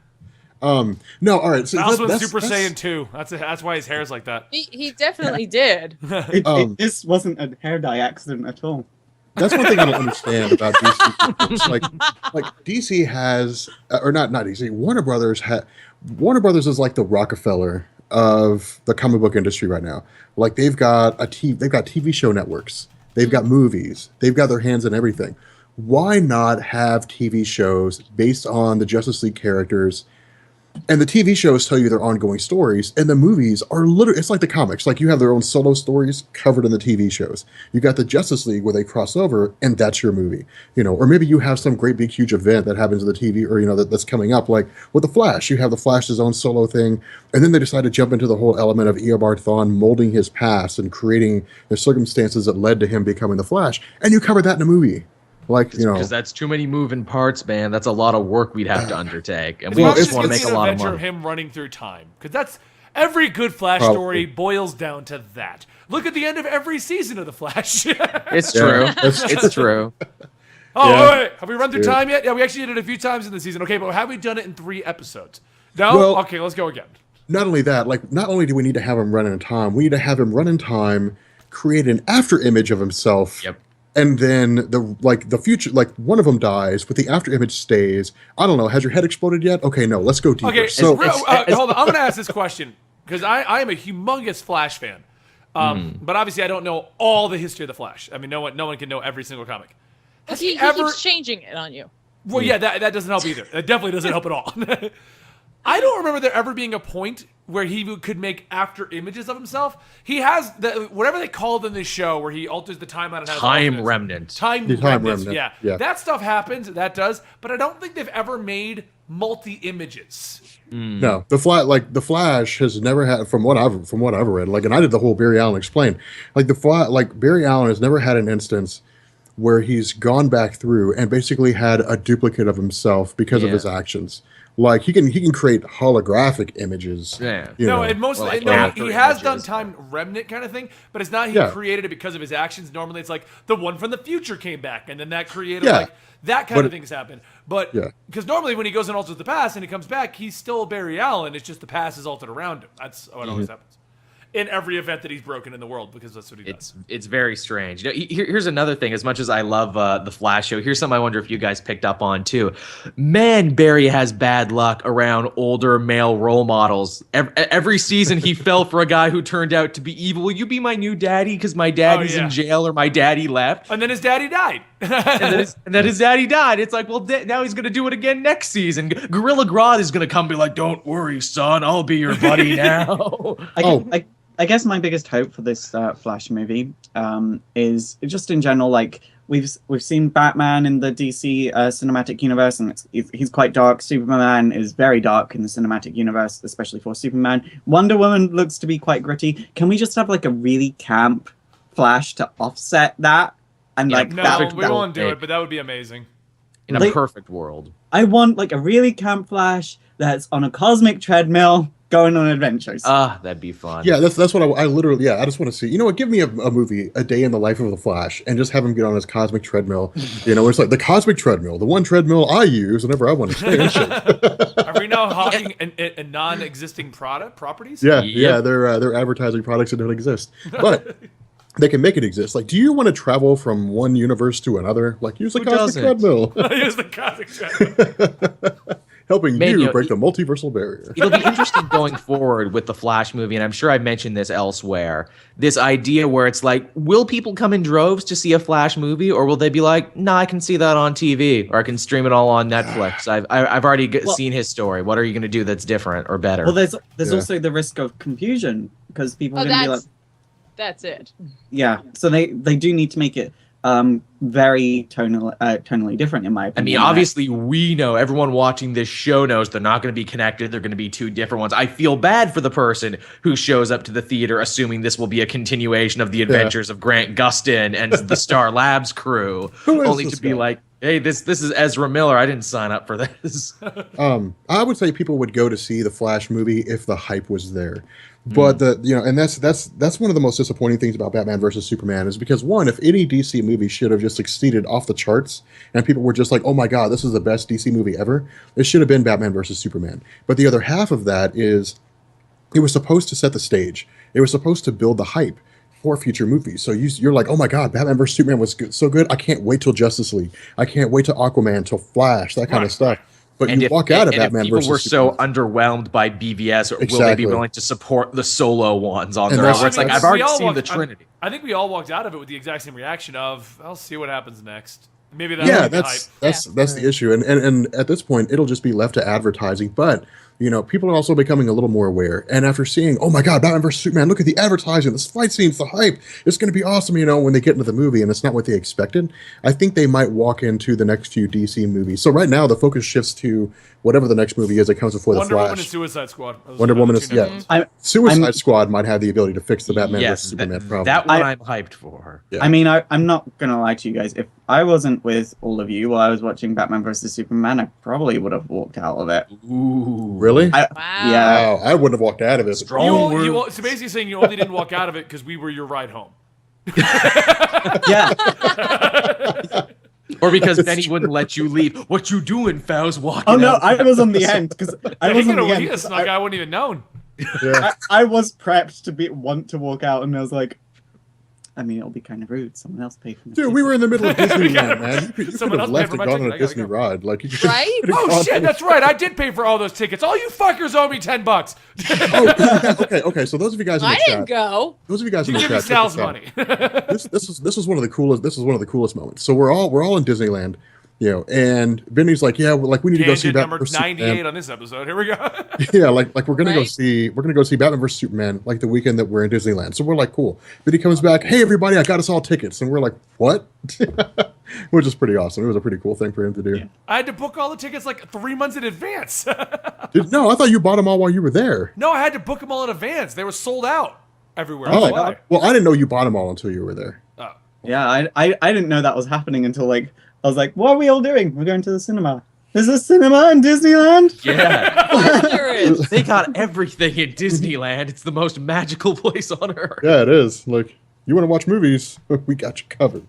No, all right. So Faust was Super Saiyan 2. That's why his hair's like that. He definitely did. This wasn't a hair dye accident at all. That's one thing I don't understand about DC. like DC has, or not DC. Warner Brothers is like the Rockefeller of the comic book industry right now. Like they've got TV show networks, they've got movies, they've got their hands in everything. Why not have TV shows based on the Justice League characters? And the TV shows tell you their ongoing stories, and the movies are literally, it's like the comics. Like you have their own solo stories covered in the TV shows. You got the Justice League where they cross over, and that's your movie. Or maybe you have some great big huge event that happens in the TV, or that's coming up. Like with the Flash, you have the Flash's own solo thing, and then they decide to jump into the whole element of Eobard Thawne molding his past and creating the circumstances that led to him becoming the Flash, and you cover that in a movie. Because that's too many moving parts, man. That's a lot of work we'd have to undertake, and we just want to make a lot of money. Of him running through time, because that's every good Flash story boils down to that. Look at the end of every season of the Flash. It's true. It's true. Oh, wait. Have we run through time yet? Yeah, we actually did it a few times in the season. Okay, but have we done it in 3 episodes? No? Well, okay, let's go again. Not only that, not only do we need to have him run in time, we need to have him run in time, create an after image of himself. Yep. And then the future, one of them dies, but the after image stays. I don't know. Has your head exploded yet? Okay, no. Let's go deeper. Okay, hold on. I'm going to ask this question because I am a humongous Flash fan, but obviously I don't know all the history of the Flash. I mean, no one can know every single comic. He keeps changing it on you. Well, yeah, that doesn't help either. That definitely doesn't help at all. I don't remember there ever being a point where he could make after images of himself. He has whatever they called in this show where he alters the timeline and has Time remnant. Time remnant. Yeah. That stuff happens. That does. But I don't think they've ever made multi-images. No, the Flash has never had, from what I've read. And I did the whole Barry Allen explain. Barry Allen has never had an instance where he's gone back through and basically had a duplicate of himself because of his actions. Like he can create holographic images. Yeah. you No, know. and mostly like no, after he has images, done time remnant kind of thing, but it's not he Yeah. created it because of his actions. Normally, it's like the one from the future came back, and then that created Yeah. like that kind But- of things happen. But Yeah. because normally when he goes and alters the past and he comes back, he's still Barry Allen. It's just the past is altered around him. That's what always happens in every event that he's broken in the world because that's what he does. It's very strange. You know, here's another thing. As much as I love the Flash show, here's something I wonder if you guys picked up on too. Man, Barry has bad luck around older male role models. Every season he fell for a guy who turned out to be evil. Will you be my new daddy? Because my daddy's yeah. in jail or my daddy left. And then his daddy died. And then his daddy died. It's like, well, now he's gonna do it again next season. Gorilla Grodd is gonna come and be like, "Don't worry, son, I'll be your buddy now." I guess my biggest hope for this Flash movie is just in general, like we've seen Batman in the DC cinematic universe, and he's quite dark. Superman is very dark in the cinematic universe, especially for Superman. Wonder Woman looks to be quite gritty. Can we just have like a really camp Flash to offset that? And like No, we won't do it, but that would be amazing. In a perfect world. I want like a really camp Flash that's on a cosmic treadmill going on adventures. That'd be fun. Yeah, that's what I literally. Yeah, I just want to see. You know what? Give me a movie, A Day in the Life of the Flash, and just have him get on his cosmic treadmill. You know, it's like the cosmic treadmill, the one treadmill I use whenever I want to stay in shape. Are we now hawking a non-existing properties? Yeah, they're advertising products that don't exist, but they can make it exist. Like, do you want to travel from one universe to another? Like, use the cosmic treadmill. Use the cosmic treadmill. Helping you break the multiversal barrier. It'll be interesting going forward with the Flash movie, and I'm sure I've mentioned this elsewhere. This idea where it's like, will people come in droves to see a Flash movie, or will they be like, nah, I can see that on TV, or I can stream it all on Netflix. I've already seen his story. What are you going to do that's different or better? Well, there's also the risk of confusion because people are going to be like, that's it. yeah. So they do need to make it very tonally different, in my opinion. I mean, obviously, we know, everyone watching this show knows they're not going to be connected. They're going to be two different ones. I feel bad for the person who shows up to the theater assuming this will be a continuation of the adventures of Grant Gustin and the Star Labs crew, only to be like, hey, this is Ezra Miller. I didn't sign up for this. I would say people would go to see the Flash movie if the hype was there. But and that's one of the most disappointing things about Batman versus Superman is because one, if any DC movie should have just succeeded off the charts and people were just like, oh my god, this is the best DC movie ever, it should have been Batman versus Superman. But the other half of that is it was supposed to set the stage. It was supposed to build the hype for future movies. So you're like, oh my god, Batman versus Superman was so good. I can't wait till Justice League. I can't wait till Aquaman, till Flash, that kind of stuff. But and you walk out of Batman if people versus were so Superman. underwhelmed by BVS, will they be Exactly. willing to support the solo ones on And their own? that's- Where it's like, I've We already all seen the walked- Trinity. I think we all walked out of it with the exact same reaction of, I'll see what happens next. Maybe that Yeah, would be the hype. that's the issue, and at this point, it'll just be left to advertising. But people are also becoming a little more aware. And after seeing, oh my god, Batman vs Superman, look at the advertising, this fight scenes, the hype, it's going to be awesome. When they get into the movie and it's not what they expected, I think they might walk into the next few DC movies. So right now, the focus shifts to whatever the next movie is that comes before Wonder the Flash. Woman and Suicide Squad. Those Wonder are the Woman two is next. Suicide Squad might have the ability to fix the Batman Yes, vs Superman problem. that one I'm hyped for. Yeah. I mean, I'm not gonna lie to you guys. If I wasn't with all of you while I was watching Batman vs Superman, I probably would have walked out of it. Ooh. Really? Wow. Yeah. Wow, I wouldn't have walked out of it. So basically saying you only didn't walk out of it because we were your ride home. Yeah. Or because Benny wouldn't let you leave. What you doing, Faust? Walking Oh no, out? I was on the end because I was on the end. He a snuck, I wouldn't even known. Yeah. I was prepped to want to walk out, and I was like, I mean, it'll be kind of rude. Someone else pay for me. Dude, we were in the middle of Disneyland, man. You could Someone have else pay left for and my gone ticket. on a I gotta Disney go. ride. Like, you Right? Oh shit, that's right. I did pay for all those tickets. All you fuckers owe me $10. okay. So those of you guys in the I chat, didn't go. those of you guys in the Give me chat, check Sal's this out. money. This was one of the coolest. This is one of the coolest moments. So we're all in Disneyland, and Benny's like, yeah, well, like we need to go see Tangent Batman number vs 98 Superman. on this episode. Here we go. Yeah, like we're gonna go Right? see Batman vs Superman like the weekend that we're in Disneyland. So we're like, cool. Then he comes back, hey everybody, I got us all tickets, and we're like, what? Which is pretty awesome. It was a pretty cool thing for him to do. I had to book all the tickets like 3 months in advance. No, I thought you bought them all while you were there. No, I had to book them all in advance. They were sold out everywhere. Oh, That's why. well, I didn't know you bought them all until you were there. Yeah, I didn't know that was happening until like I was like, what are we all doing? We're going to the cinema. There's a cinema in Disneyland? Yeah. There is. They got everything in Disneyland. It's the most magical place on earth. Yeah, it is. Like, you want to watch movies? We got you covered.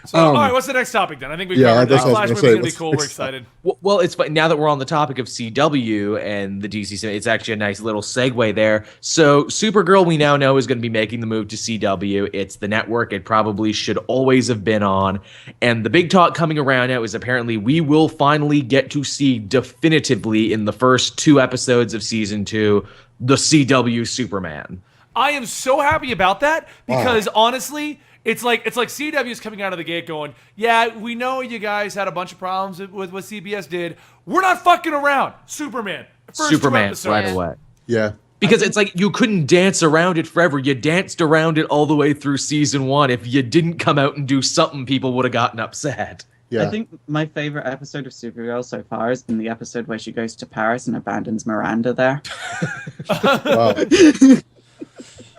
So, all right, what's the next topic then? I think we Yeah, covered that's it. what I Flash was movie's gonna gonna be say. cool. We're excited. Well, it's now that we're on the topic of CW and the DC cinema, it's actually a nice little segue there. So Supergirl, we now know, is going to be making the move to CW. It's the network it probably should always have been on. And the big talk coming around now is apparently we will finally get to see definitively in the first 2 episodes of season 2 the CW Superman. I am so happy about that because honestly, it's like CW is coming out of the gate going, yeah, we know you guys had a bunch of problems with what CBS did. We're not fucking around. Superman. First 2 Superman episodes. right away. Yeah. Because it's like you couldn't dance around it forever. You danced around it all the way through season 1. If you didn't come out and do something, people would have gotten upset. Yeah. I think my favorite episode of Supergirl so far has been the episode where she goes to Paris and abandons Miranda there. Wow.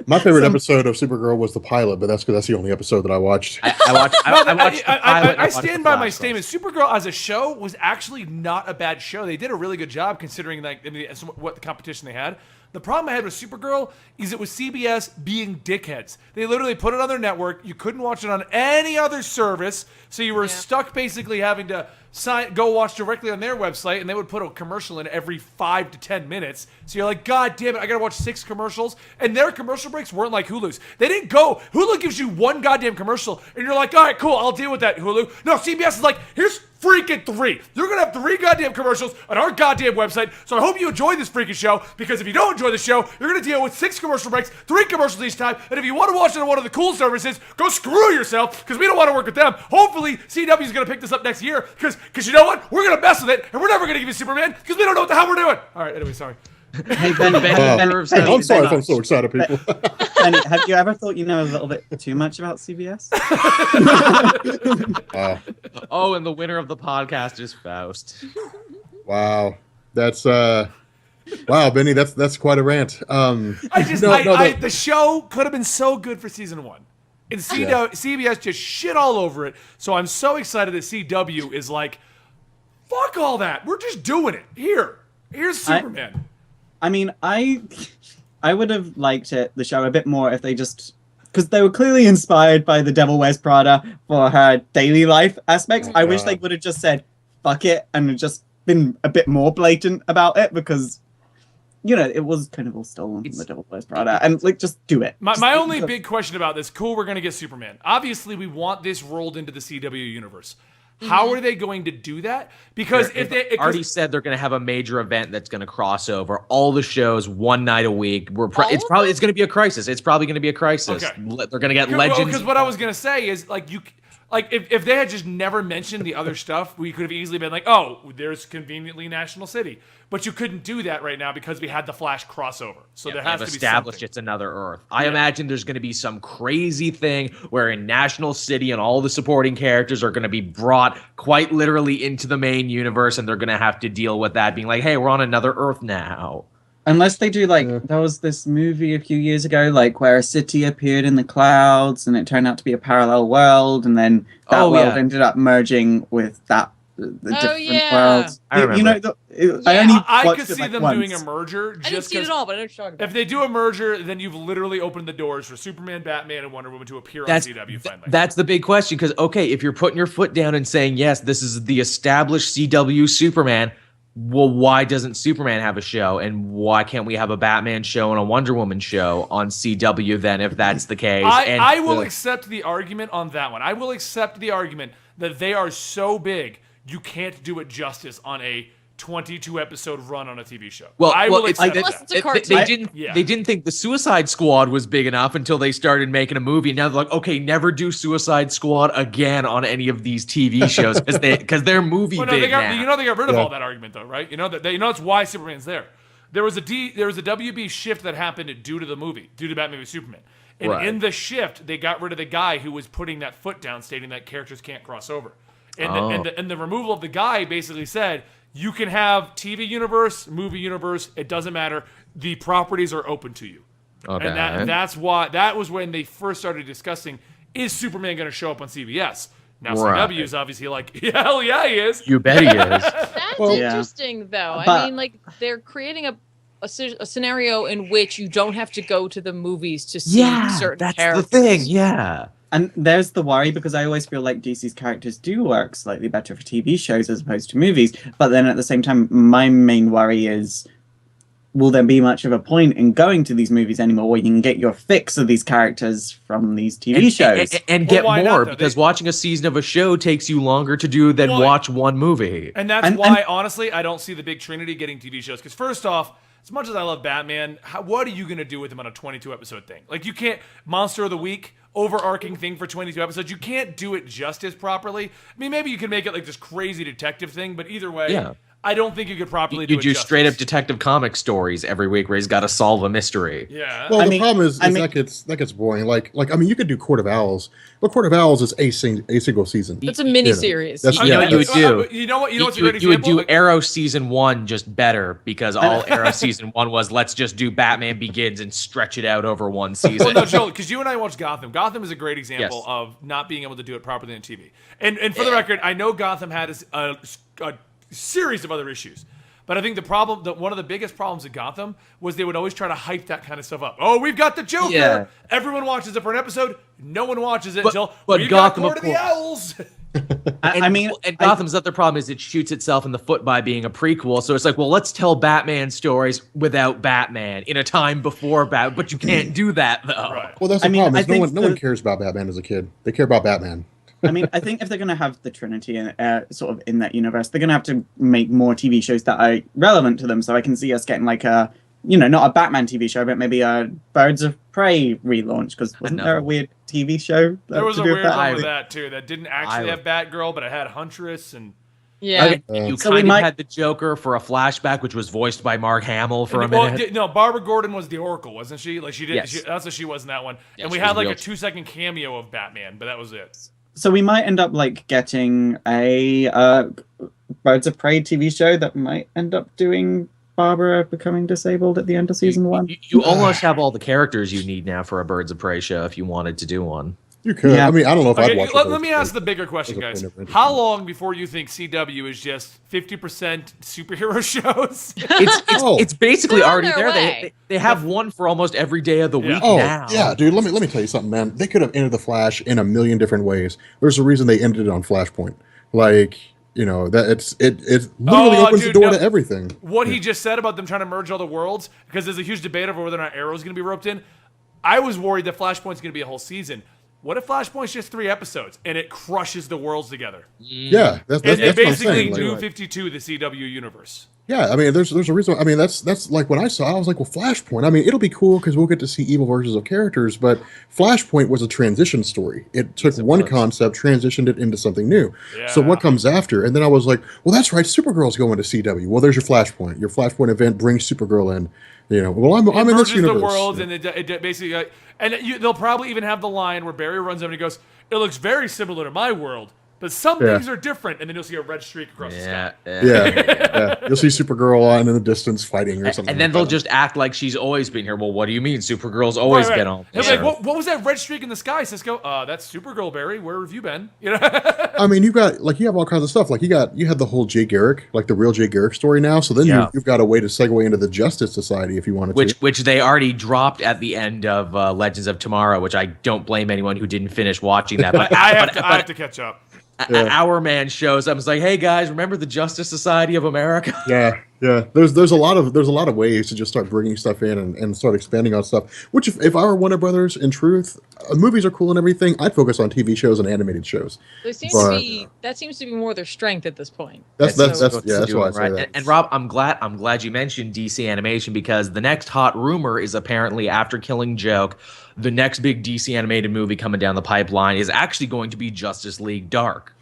My favorite episode of Supergirl was the pilot, but that's because that's the only episode that I watched. I watched the pilot. I watched stand the by my Flash statement. Supergirl as a show was actually not a bad show. They did a really good job considering what the competition they had. The problem I had with Supergirl is it was CBS being dickheads. They literally put it on their network. You couldn't watch it on any other service, so you were stuck basically having to go watch directly on their website, and they would put a commercial in every 5 to 10 minutes. So you're like, God damn it, I gotta watch 6 commercials. And their commercial breaks weren't like Hulu's. They didn't go, Hulu gives you 1 goddamn commercial, and you're like, all right, cool, I'll deal with that, Hulu. No, CBS is like, here's freaking 3. You're gonna have 3 goddamn commercials on our goddamn website. So I hope you enjoy this freaking show, because if you don't enjoy the show, you're gonna deal with 6 commercial breaks, 3 commercials each time. And if you want to watch it on one of the cool services, go screw yourself, because we don't want to work with them. Hopefully, CW is gonna pick this up next year, because you know what? We're gonna mess with it, and we're never gonna give you Superman, because we don't know what the hell we're doing. All right, anyway, sorry. Hey, Ben, I'm sorry if I'm so excited, people. Benny, have you ever thought you know a little bit too much about CBS? Oh, and the winner of the podcast is Faust. Wow. That's wow, Benny, that's quite a rant. The show could have been so good for season 1. And CBS just shit all over it. So I'm so excited that CW is like, fuck all that. We're just doing it. Here's Superman. I mean, I would have liked the show a bit more if they just, because they were clearly inspired by the Devil Wears Prada for her daily life aspects. I wish they would have just said fuck it and just been a bit more blatant about it, because it was kind of all stolen from the Devil Wears Prada, and like just do it. My only big question about this, cool, we're gonna get Superman. Obviously, we want this rolled into the CW universe. How are they going to do that? Because if they already said they're going to have a major event that's going to cross over all the shows 1 night a week. It's going to be a crisis. It's probably going to be a crisis. Okay. They're going to get legends. Because what I was going to say is if they had just never mentioned the other stuff, we could have easily been like, oh, there's conveniently National City. But you couldn't do that right now because we had the Flash crossover. So there has to be established something. It's another Earth. I imagine there's going to be some crazy thing where in National City and all the supporting characters are going to be brought quite literally into the main universe, and they're going to have to deal with that, being like, hey, we're on another Earth now. Unless they do there was this movie a few years ago, where a city appeared in the clouds and it turned out to be a parallel world, and then that world ended up merging with the different worlds. I remember. I could see them doing a merger. I didn't see it at all, but I know what you're talking about. If they do a merger, then you've literally opened the doors for Superman, Batman, and Wonder Woman to appear on CW finally. That's the big question, because, if you're putting your foot down and saying, yes, this is the established CW Superman, well, why doesn't Superman have a show? And why can't we have a Batman show and a Wonder Woman show on CW then, if that's the case? I will accept the argument on that one. I will accept the argument that they are so big, you can't do it justice on a 22-episode run on a TV show. I will accept that. They didn't think the Suicide Squad was big enough until they started making a movie. Now they're like, okay, never do Suicide Squad again on any of these TV shows because they're movie big now. They got rid of all that argument though, right? That's why Superman's there. There was a WB shift that happened due to the movie, due to Batman v Superman. And in the shift, they got rid of the guy who was putting that foot down, stating that characters can't cross over. And the removal of the guy basically said, you can have TV universe, movie universe, it doesn't matter. The properties are open to you. Okay. And that was when they first started discussing, is Superman going to show up on CBS? Now Right. CW is obviously like, yeah, hell yeah, he is. You bet he is. That's Well, interesting, though. But- I mean, like, they're creating a scenario in which you don't have to go to the movies to see certain that's characters. the thing. Yeah. And there's the worry, because I always feel like DC's characters do work slightly better for TV shows as opposed to movies. But then at the same time, my main worry is, will there be much of a point in going to these movies anymore where you can get your fix of these characters from these TV shows? And Well, get why not, more, though? because watching a season of a show takes you longer to do than Well, watch one movie. And that's And- why, honestly, I don't see the big trinity getting TV shows. Because first off, as much as I love Batman, what are you going to do with him on a 22-episode thing? Like, you can't, Monster of the Week, overarching thing for 22 episodes, you can't do it justice properly. I mean, maybe you can make it like this crazy detective thing, but either way, Yeah. I don't think you could properly do You it do justice. straight up Detective Comics stories every week where he's got to solve a mystery. Yeah. Well, I the mean- problem is I mean- that gets boring. Like I mean, you could do Court of Owls, but Court of Owls is a single season. It's a mini series. That's- You know what you would do? You know what? You know what's a you, great you would example? do Arrow season 1 just better, because all Arrow season 1 was let's just do Batman Begins and stretch it out over one Well, season. no, Joel, because you and I watched Gotham. Gotham is a great example Yes. of not being able to do it properly on TV. And for the record, I know Gotham had a series of other issues. But I think the problem, one of the biggest problems of Gotham was they would always try to hype that kind of stuff up. Oh, we've got the Joker. Yeah. Everyone watches it for an episode. No one watches it But- until but we've Gotham, got of Court of the course. Owls. I mean, and Gotham's other problem is it shoots itself in the foot by being a prequel. So it's like, well, let's tell Batman stories without Batman in a time before Batman, but you can't do that though. Right. Well, that's the I mean, problem. I Is no think one no one the- cares about Batman as a kid. They care about Batman. I mean, I think if they're going to have the Trinity in, sort of in that universe, they're going to have to make more TV shows that are relevant to them. So I can see us getting like a, not a Batman TV show, but maybe a Birds of Prey relaunch. Because wasn't there a weird TV show? There was to a do weird with one with that, too, that didn't actually I- have Batgirl, but it had Huntress and... Yeah. Okay, you So we kind of might- had the Joker for a flashback, which was voiced by Mark Hamill for a Well, minute. no, Barbara Gordon was the Oracle, wasn't she? Like, she did. Yes. That's what she was in that one. Yeah, And we she had was like real- a 2-second cameo of Batman, but that was it. So we might end up like getting a Birds of Prey TV show that might end up doing Barbara becoming disabled at the end of season 1. You almost have all the characters you need now for a Birds of Prey show if you wanted to do one. You could. Yeah. I mean, I don't know if I'd Okay, watch. let me ask the bigger question, There's a guys. point of How long before you think CW is just 50% superhero shows? It's basically They're on already their there. They, way. they have one for almost every day of the week Oh now. yeah, dude. Let me tell you something, man. They could have ended the Flash in a million different ways. There's a reason they ended it on Flashpoint. Like that it literally opens the dude, door no. to everything. What he just said about them trying to merge all the worlds, because there's a huge debate over whether or not Arrow's going to be roped in. I was worried that Flashpoint's going to be a whole season. What if Flashpoint's just 3 episodes and it crushes the worlds together? Yeah, that's And what I'm basically saying. New Like, 52, the CW universe. yeah, I mean, there's a reason. I mean, that's like when I saw, I was like, well, Flashpoint. I mean, it'll be cool because we'll get to see evil versions of characters. But Flashpoint was a transition story. It took one concept, transitioned it into something new. So Yeah. what comes after? And then I was like, well, that's right. Supergirl's going to CW. Well, there's your Flashpoint. Your Flashpoint event brings Supergirl in. Well, I'm It in this merges universe. the worlds, and it basically, they'll probably even have the line where Barry runs up and he goes, "It looks very similar to my world, but some Yeah. things are different." And then you'll see a red streak across the sky. Yeah. You'll see Supergirl on in the distance fighting or something. And then like they'll that. just act like she's always been here. Well, what do you mean? Supergirl's always Right, been right. on. He'll be there. like, what was that red streak in the sky, Cisco? That's Supergirl, Barry. Where have you been? I mean, you have all kinds of stuff. Like you had the whole Jay Garrick, like the real Jay Garrick story now. So then Yeah. you've got a way to segue into the Justice Society if you wanted to. Which they already dropped at the end of Legends of Tomorrow, which I don't blame anyone who didn't finish watching that. But I have to catch up. Our man shows up and is like, "Hey guys, remember the Justice Society of America?" Yeah. There's a lot of ways to just start bringing stuff in and start expanding on stuff. Which if I were Warner Brothers, in truth, movies are cool and everything. I'd focus on TV shows and animated shows. There seems But- to be that seems to be more their strength at this point. That's what why I it's say doing, that. And Rob, I'm glad you mentioned DC animation, because the next hot rumor is apparently after Killing Joke, the next big DC animated movie coming down the pipeline is actually going to be Justice League Dark.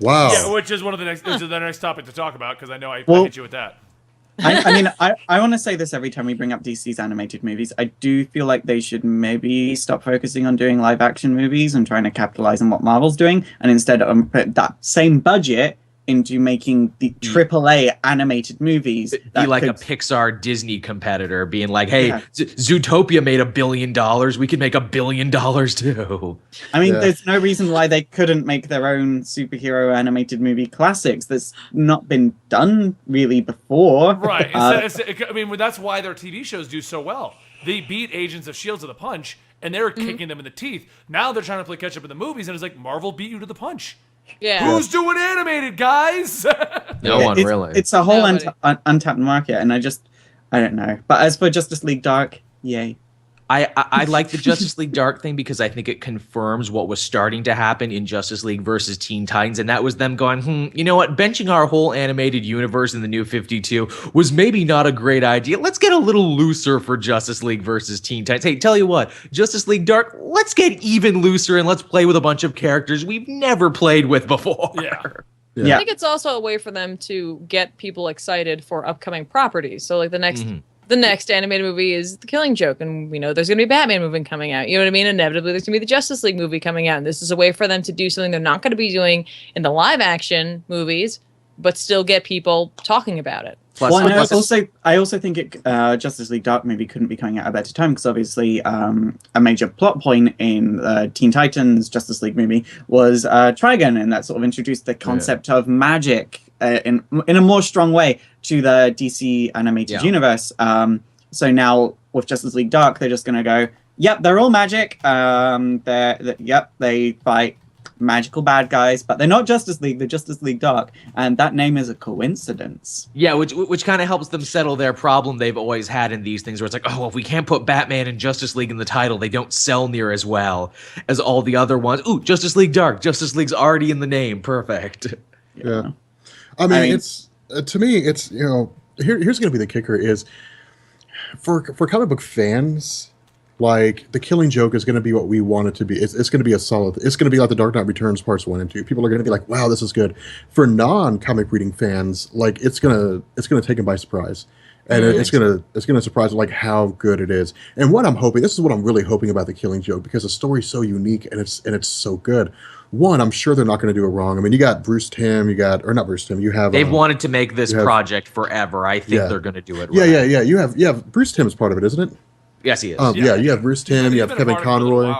Wow. Yeah, which is the next topic to talk about, because I know I Well- hit you with that. I mean, I want to say this every time we bring up DC's animated movies. I do feel like they should maybe stop focusing on doing live action movies and trying to capitalize on what Marvel's doing, and instead put that same budget into making the AAA animated movies. Be like a Pixar Disney competitor, being like, "Hey, Zootopia made $1 billion. We could make $1 billion too." I mean, there's no reason why they couldn't make their own superhero animated movie classics. That's not been done really before. Right. I mean, that's why their TV shows do so well. They beat Agents of S.H.I.E.L.D. to the punch, and they were kicking them in the teeth. Now they're trying to play catch up in the movies, and it's like Marvel beat you to the punch. Yeah. Who's doing animated, guys? No one really. It's a whole untapped market, and I don't know. But as for Justice League Dark, yay. I like the Justice League Dark thing because I think it confirms what was starting to happen in Justice League versus Teen Titans, and that was them going, you know what, benching our whole animated universe in the New 52 was maybe not a great idea. Let's get a little looser for Justice League versus Teen Titans. Hey, tell you what, Justice League Dark, let's get even looser and let's play with a bunch of characters we've never played with before. Yeah. I think it's also a way for them to get people excited for upcoming properties. So like the next animated movie is The Killing Joke, and we know there's going to be a Batman movie coming out. You know what I mean? Inevitably, there's going to be the Justice League movie coming out, and this is a way for them to do something they're not going to be doing in the live-action movies, but still get people talking about it. Plus, I also think Justice League Dark maybe couldn't be coming out at a better time, because obviously a major plot point in Teen Titans Justice League movie was Trigon, and that sort of introduced the concept of magic in a more strong way to the DC animated universe. So now with Justice League Dark, they're just going to go, yep, they're all magic. They fight magical bad guys, but they're not Justice League, they're Justice League Dark, and that name is a coincidence. Yeah, which kind of helps them settle their problem they've always had in these things, where it's like, oh, if we can't put Batman and Justice League in the title, they don't sell near as well as all the other ones. Ooh, Justice League Dark, Justice League's already in the name, perfect. Yeah. I mean it's to me, it's, you know, here's going to be the kicker is for comic book fans, like, The Killing Joke is going to be what we want it to be. It's going to be it's going to be like The Dark Knight Returns Parts 1 and 2. People are going to be like, wow, this is good. For non-comic reading fans, like, it's going to take them by surprise. And it's going to surprise them, like, how good it is. And what I'm hoping, this is what I'm really hoping about The Killing Joke, because the story's so unique and it's so good. One, I'm sure they're not going to do it wrong. I mean, you got Bruce Timm, you have... They've wanted to make this project forever. I think they're going to do it right. Yeah. You have Bruce Timm as part of it, isn't it? Yes, he is. You have Bruce Timm, you have Kevin Conroy.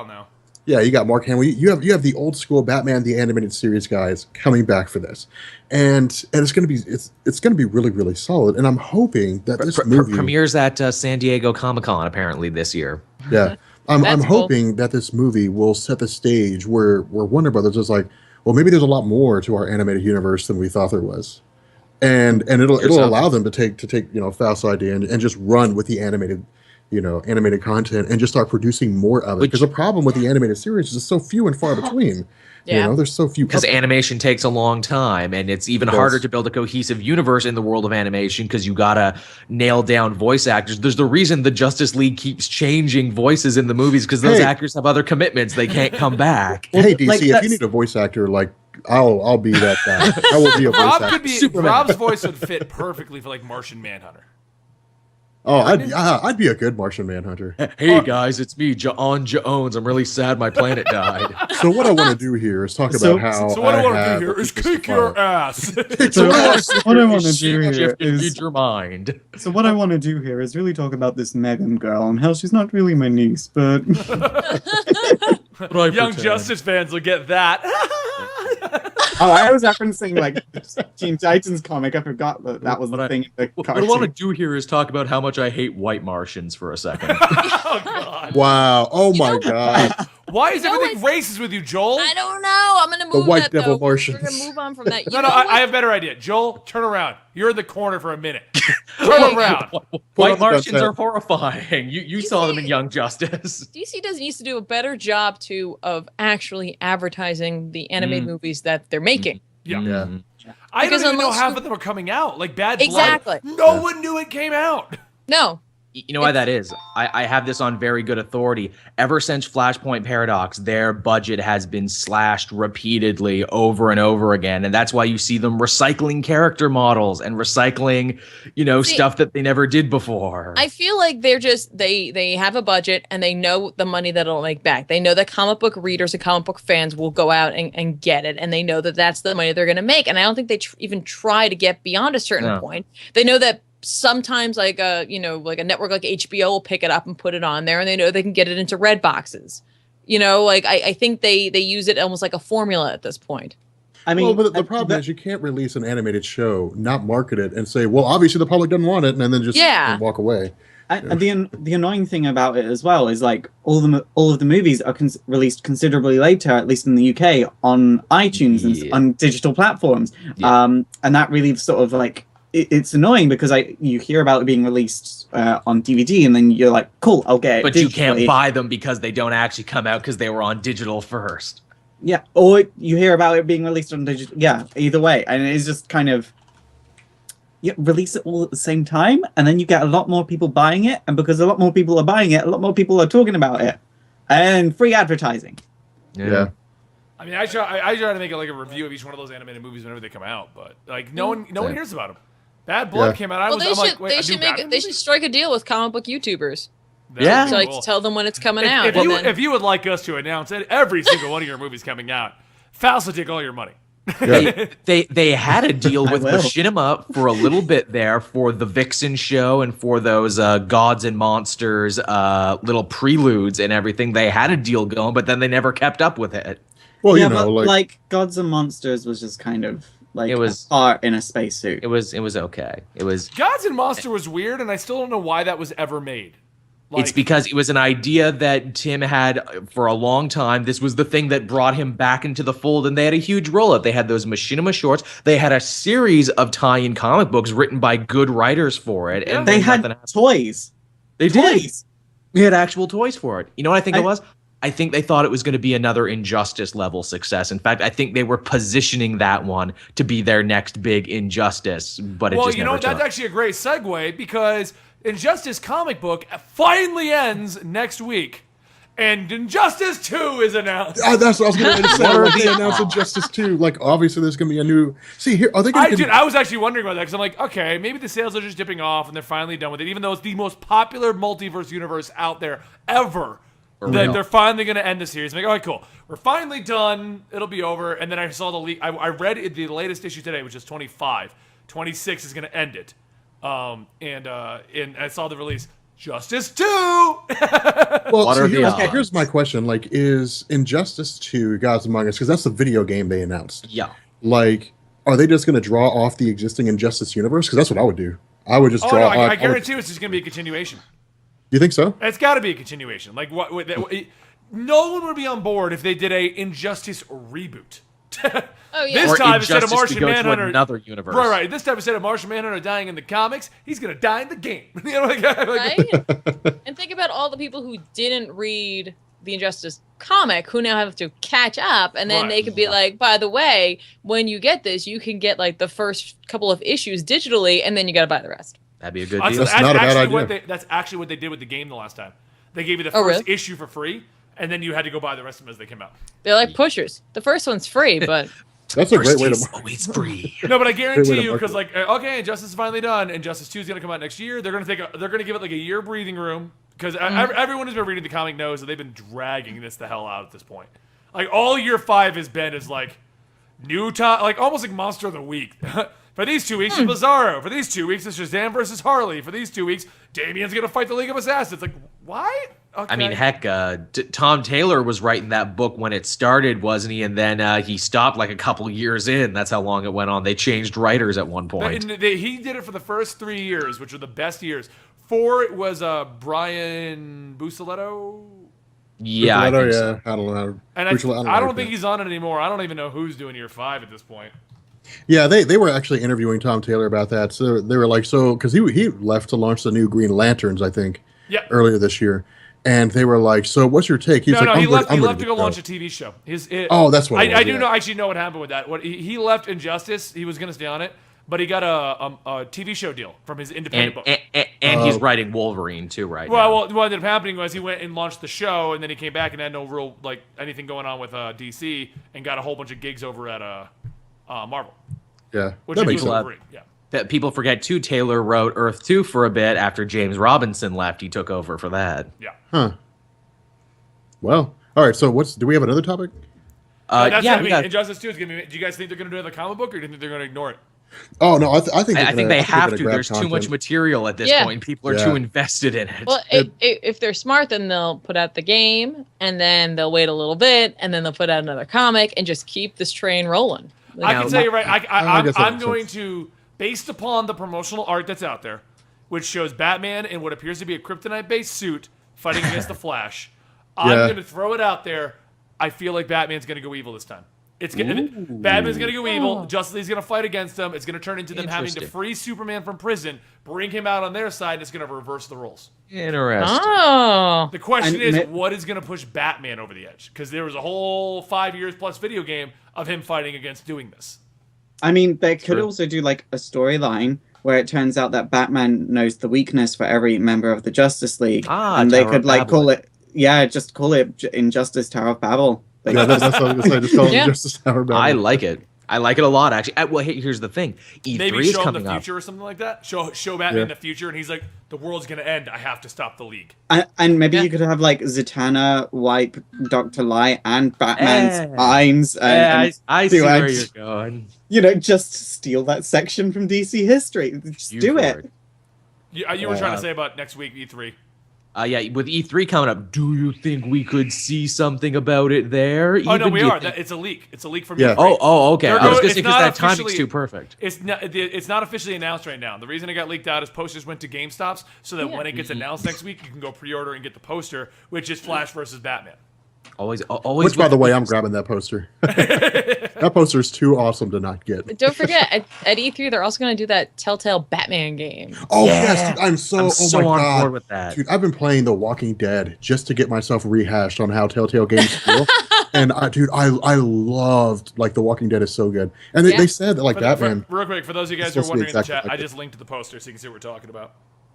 Yeah, you got Mark Hamill. You have the old school Batman the Animated Series guys coming back for this, and it's going to be really, really solid. And I'm hoping that this movie premieres at San Diego Comic-Con apparently this year. Yeah, I'm hoping that this movie will set the stage where Warner Brothers is like, well, maybe there's a lot more to our animated universe than we thought there was, and it'll allow them to take Faust's idea and just run with the animated content and just start producing more of it. Because the problem with the animated series is it's so few and far between. Yeah. There's so few. Because animation takes a long time, and it's even harder to build a cohesive universe in the world of animation because you gotta nail down voice actors. There's the reason the Justice League keeps changing voices in the movies, because those actors have other commitments. They can't come back. Hey, DC, if you need a voice actor, like, I'll be that guy. I will be a voice actor. Rob's voice would fit perfectly for, like, Martian Manhunter. Oh, I'd be a good Martian Manhunter. Hey guys, it's me, John Jones. I'm really sad my planet died. So what I want to do here is talk about how. So what I want to do here is kick your ass. What I want to do here is your mind. So what I want to do here is really talk about this Megan girl and how she's not really my niece, but Young Justice fans will get that. Oh, I was referencing like Teen Titans comic. I forgot that was the thing. What I want to do here is talk about how much I hate white Martians for a second. Oh God! Wow! Oh my God! Why is everything racist with you, Joel? I don't know. I'm gonna move the white that, devil though. Martians. We're gonna move on from that. No, I have a better idea. Joel, turn around. You're in the corner for a minute. Turn around. White Martians are horrifying. You saw them in Young Justice. DC needs to do a better job too of actually advertising the animated movies that they're making. Yeah. I don't even know half of them are coming out. Like Bad Blood. Exactly. No one knew it came out. No. You know why that is? I have this on very good authority. Ever since Flashpoint Paradox, their budget has been slashed repeatedly over and over again. And that's why you see them recycling character models and recycling, stuff that they never did before. I feel like they're just, they have a budget and they know the money that it'll make back. They know that comic book readers and comic book fans will go out and get it. And they know that that's the money they're going to make. And I don't think they even try to get beyond a certain point. They know that sometimes like a network like HBO will pick it up and put it on there, and they know they can get it into red boxes. I think they use it almost like a formula at this point. I mean, but the problem is you can't release an animated show, not market it, and say, well, obviously the public doesn't want it, and then just walk away. And the annoying thing about it as well is like all of the movies are released considerably later, at least in the UK, on iTunes and on digital platforms, and that really sort of like. It's annoying because you hear about it being released on DVD, and then you're like, cool, I'll get it. But you can't buy them because they don't actually come out because they were on digital first. Yeah, or you hear about it being released on digital. Yeah, either way. And it's just kind of, release it all at the same time, and then you get a lot more people buying it. And because a lot more people are buying it, a lot more people are talking about it. And free advertising. Yeah. I mean, I try to make like a review of each one of those animated movies whenever they come out, but like no one hears about them. Bad Blood came out. They should strike a deal with comic book YouTubers. Cool. Tell them when it's coming out. If you would like us to announce every single one of your movies coming out, Faust will take all your money. They had a deal with Machinima for a little bit there for the Vixen show and for those Gods and Monsters little preludes and everything. They had a deal going, but then they never kept up with it. Well, like Gods and Monsters was just kind of like it was art in a spacesuit. It was okay. It was Gods and Monster was weird, and I still don't know why that was ever made. It's because it was an idea that Tim had for a long time. This was the thing that brought him back into the fold, and they had a huge rollout. They had those Machinima shorts. They had a series of tie-in comic books written by good writers for it. And they had toys. They did. We had actual toys for it. You know what I think it was? I think they thought it was going to be another Injustice level success. In fact, I think they were positioning that one to be their next big Injustice, but it just never took. That's actually a great segue because Injustice comic book finally ends next week. And Injustice 2 is announced. That's what I was going to say. When they announced Injustice 2, like, obviously there's going to be a new... See, here, are they going to... I was actually wondering about that, because I'm like, okay, maybe the sales are just dipping off, and they're finally done with it, even though it's the most popular multiverse universe out there ever. They're finally going to end the series. I'm like, all right, cool. We're finally done. It'll be over. And then I saw the leak. I read the latest issue today, which is 25. 26 is going to end it. And I saw the release. Justice 2! Well, here's my question. Like, is Injustice 2 Gods Among Us, because that's the video game they announced. Yeah. Like, are they just going to draw off the existing Injustice universe? Because that's what I would do. I would just draw off... I guarantee it's just going to be a continuation. You think so? It's got to be a continuation. Like, no one would be on board if they did a Injustice reboot. This time instead of Martian Manhunter, another universe. Right. This time instead of Martian Manhunter dying in the comics, he's gonna die in the game. Right? And think about all the people who didn't read the Injustice comic who now have to catch up, and then they could be like, by the way, when you get this, you can get like the first couple of issues digitally, and then you got to buy the rest. That'd be a good deal. That's not a bad idea. That's actually what they did with the game the last time. They gave you the first issue for free, and then you had to go buy the rest of them as they came out. They're like pushers. The first one's free, but that's a great way to. Always free. No, but I guarantee you, because like, okay, Injustice is finally done, and Justice 2 is gonna come out next year. They're gonna give it like a year breathing room, because everyone who's been reading the comic knows that they've been dragging this the hell out at this point. Like all year 5 has been is like new time, like almost like Monster of the Week. For these 2 weeks, it's Bizarro. For these 2 weeks, it's Shazam versus Harley. For these 2 weeks, Damian's going to fight the League of Assassins. Like, why? Okay. I mean, heck, Tom Taylor was writing that book when it started, wasn't he? And then he stopped like a couple years in. That's how long it went on. They changed writers at one point. He did it for the first 3 years, which were the best years. 4, it was Brian Buccellato. Yeah, I think so. I don't know. And I don't think he's on it anymore. I don't even know who's doing year 5 at this point. Yeah, they were actually interviewing Tom Taylor about that. So they were like, because he left to launch the new Green Lanterns, I think, earlier this year. And they were like, so what's your take? He left to go launch a TV show. That's what I do know what happened with that. He left Injustice. He was going to stay on it. but he got a TV show deal from his independent book. And he's writing Wolverine too right now. Well, what ended up happening was he went and launched the show, and then he came back and had no real anything going on with DC, and got a whole bunch of gigs over at Marvel. Yeah, Which that makes is sense. Wolverine. Yeah. That people forget too. Taylor wrote Earth 2 for a bit after James Robinson left. He took over for that. Yeah. Huh. Well, all right. So do we have another topic? That's yeah, it. I mean, Injustice 2 is going to be. Do you guys think they're going to do another comic book, or do you think they're going to ignore it? Oh no, I think I think they have to. grab There's too content. much material at this point. People are too invested in it. Well, if they're smart, then they'll put out the game, and then they'll wait a little bit, and then they'll put out another comic, and just keep this train rolling. I can tell you right. I guess that I'm makes going sense. to, based upon the promotional art that's out there, which shows Batman in what appears to be a kryptonite-based suit fighting against the Flash. I'm going to throw it out there. I feel like Batman's going to go evil this time. Batman's going to go evil. Justice League's going to fight against them. It's going to turn into them having to free Superman from prison, bring him out on their side, and it's going to reverse the roles. Interesting. Oh. The question is, what is going to push Batman over the edge? Because there was a whole 5 years plus video game of him fighting against doing this. I mean, they could also do like a storyline where it turns out that Batman knows the weakness for every member of the Justice League, and they Tower could of like Babel. call it, just call it Injustice Tower of Babel. Like, Yeah, that's what I was going to say. Just call Yeah. it Justice Tower Battle. I like it. I like it a lot, actually. Well, here's the thing. E3 Maybe is show him coming the up. future or something like that. Show Batman in the future, and he's like, the world's going to end. I have to stop the League. and maybe you could have like Zatanna wipe Dr. Light and Batman's minds. And I see where you're going. Just steal that section from DC history. Just do it. You were trying to say about next week, E3. Yeah, with E3 coming up, do you think we could see something about it there? Oh, no, we are. Think... It's a leak. It's a leak from Yeah. E3. Oh, okay. I was going to say it's because not that timing's officially- too perfect. It's not officially announced right now. The reason it got leaked out is posters went to GameStops so that when it gets announced next week, you can go pre-order and get the poster, which is Flash versus Batman. Always. Which, by the way, I'm grabbing that poster. That poster is too awesome to not get. Don't forget, at E3, they're also going to do that Telltale Batman game. Oh Yeah. yes, dude, I'm so my on God. board with that. Dude, I've been playing The Walking Dead just to get myself rehashed on how Telltale games feel. And I loved The Walking Dead is so good. And they said that Batman. Real quick, for those of you guys It's who are supposed to be wondering in the exactly chat, like I it. just linked to the poster so you can see what we're talking about.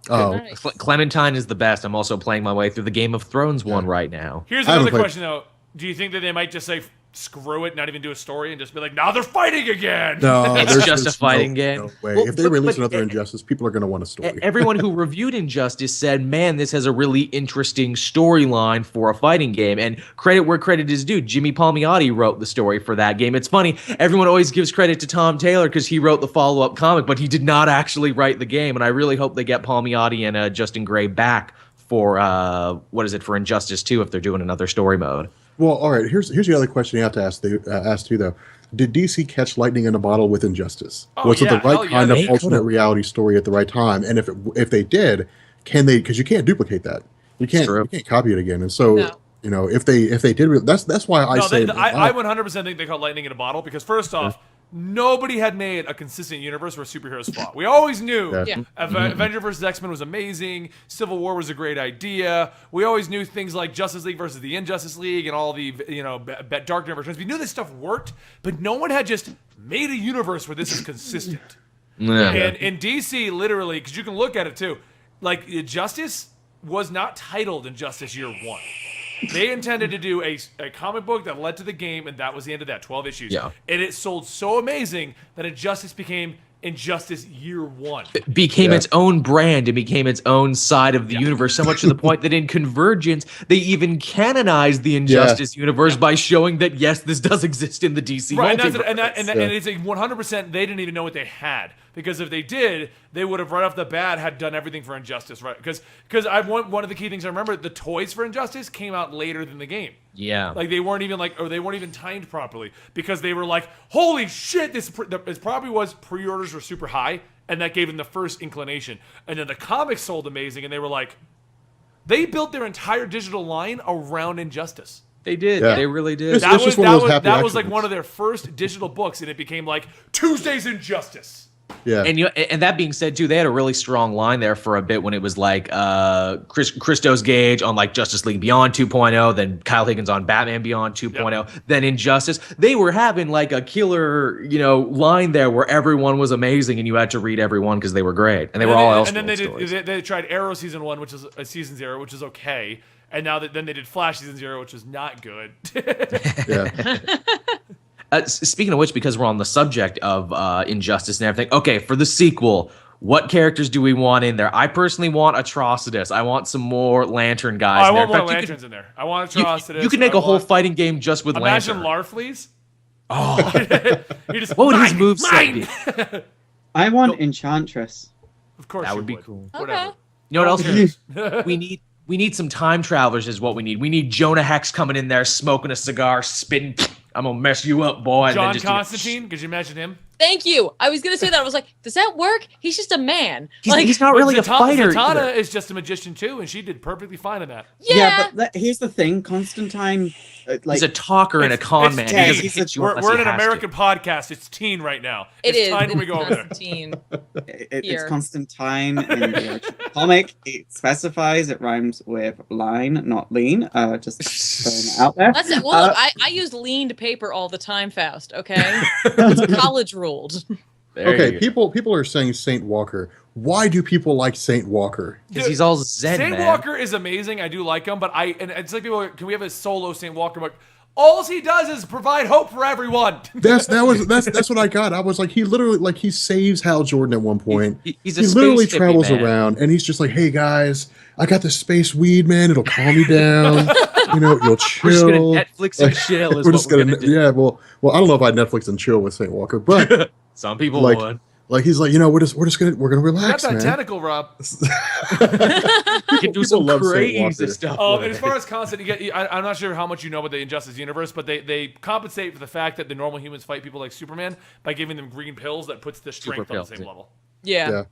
Oh, Nice. Clementine is the best. I'm also playing my way through the Game of Thrones one right now. Here's I haven't another played- question, though. Do you think that they might just say, screw it, not even do a story, and just be like, now they're fighting again? no, It's there's just a fighting game. No way. Well, If they but- release but- another Injustice, people are going to want a story. Everyone who reviewed Injustice said, man, this has a really interesting storyline for a fighting game. And credit where credit is due. Jimmy Palmiotti wrote the story for that game. It's funny, everyone always gives credit to Tom Taylor because he wrote the follow-up comic, but he did not actually write the game. And I really hope they get Palmiotti and Justin Gray back for, for Injustice 2 if they're doing another story mode. Well, all right. Here's the other question you have to ask too, though. Did DC catch lightning in a bottle with Injustice? Oh, Was it the yeah, hell right yeah, kind of they alternate could've. reality story at the right time? And if they did, can they? Because you can't duplicate that. You can't copy it again. And so No. if they did, that's why I say I 100% think they caught lightning in a bottle because first off, nobody had made a consistent universe where superheroes fought. We always knew Yeah. Avenger versus X-Men was amazing. Civil War was a great idea. We always knew things like Justice League versus the Injustice League and all the Dark Knight versions. We knew this stuff worked, but no one had just made a universe where this is consistent. And in DC, literally, because you can look at it too, Justice was not titled Injustice Year 1. They intended to do a comic book that led to the game, and that was the end of that, 12 issues. Yeah. And it sold so amazing that Injustice became Injustice Year 1. It became its own brand and became its own side of the universe, so much to the point that in Convergence, they even canonized the Injustice universe by showing that, yes, this does exist in the DC Right, multiverse. and it's a 100% they didn't even know what they had. Because if they did, they would have right off the bat had done everything for Injustice, right? Because one of the key things I remember, the toys for Injustice came out later than the game. Yeah. They weren't even timed properly because they were like, holy shit, this probably was pre-orders were super high, and that gave them the first inclination. And then the comics sold amazing, and they were like, they built their entire digital line around Injustice. They did. Yeah. They really did. It's just one of those happy that was like accidents. one of their first digital books, and it became like Tuesday's Injustice. Yeah. And that being said, too, they had a really strong line there for a bit when it was like Christos Gage on like Justice League Beyond 2.0, then Kyle Higgins on Batman Beyond 2.0, then Injustice. They were having like a killer, line there where everyone was amazing and you had to read everyone because they were great and they were all. And then they tried Arrow season 1, which is season 0, which is okay, and now then they did Flash season 0, which is not good. Yeah. Speaking of which, because we're on the subject of Injustice and everything, okay, for the sequel, what characters do we want in there? I personally want Atrocitus. I want some more Lantern guys. I want more Lanterns in there. I want Atrocitus. You could make a whole fighting game just with Lantern. Imagine Larfleeze. Oh, what would his moveset be? I want Enchantress. Of course, that would be cool. Whatever. Okay. You know what else we need some time travelers is what we need. We need Jonah Hex coming in there, smoking a cigar, spitting. I'm gonna mess you up, boy. And John then Constantine. Could you imagine him? Thank you. I was gonna say that. I was like, does that work? He's just a man. He's not really a fighter. Zatanna either. is just a magician too, and she did perfectly fine in that. Yeah. But here's the thing, Constantine. He's a talker and a con man. He doesn't hit you unless We're he in an has to. American podcast. It's teen right now. It's time when we go over there. Constantine. It's Here. Constantine in the original comic. It specifies it rhymes with line, not lean. Just throwing it out there. That's it. Well, look, I use leaned paper all the time, Faust. Okay, it's college ruled. Okay, people are saying Saint Walker. Why do people like Saint Walker? Because he's all zen, Saint man. Walker is amazing. I do like him, but and it's like people. Can we have a solo Saint Walker? But all he does is provide hope for everyone. That's what I got. I was like, he literally he saves Hal Jordan at one point. He's he literally travels around and he's just like, hey guys, I got this space weed, man. It'll calm me down. You'll chill. We're just gonna Netflix and chill. Is we're what just we're gonna do. yeah. Well, I don't know if I'd Netflix and chill with Saint Walker, but some people like, would. Like he's like, we're gonna relax, Not that man. tentacle, Rob. You can do some love Saint crazy Walker. stuff. And as far as constant, I'm not sure how much you know about the Injustice universe, but they compensate for the fact that the normal humans fight people like Superman by giving them green pills that puts the strength on the same level. Yeah.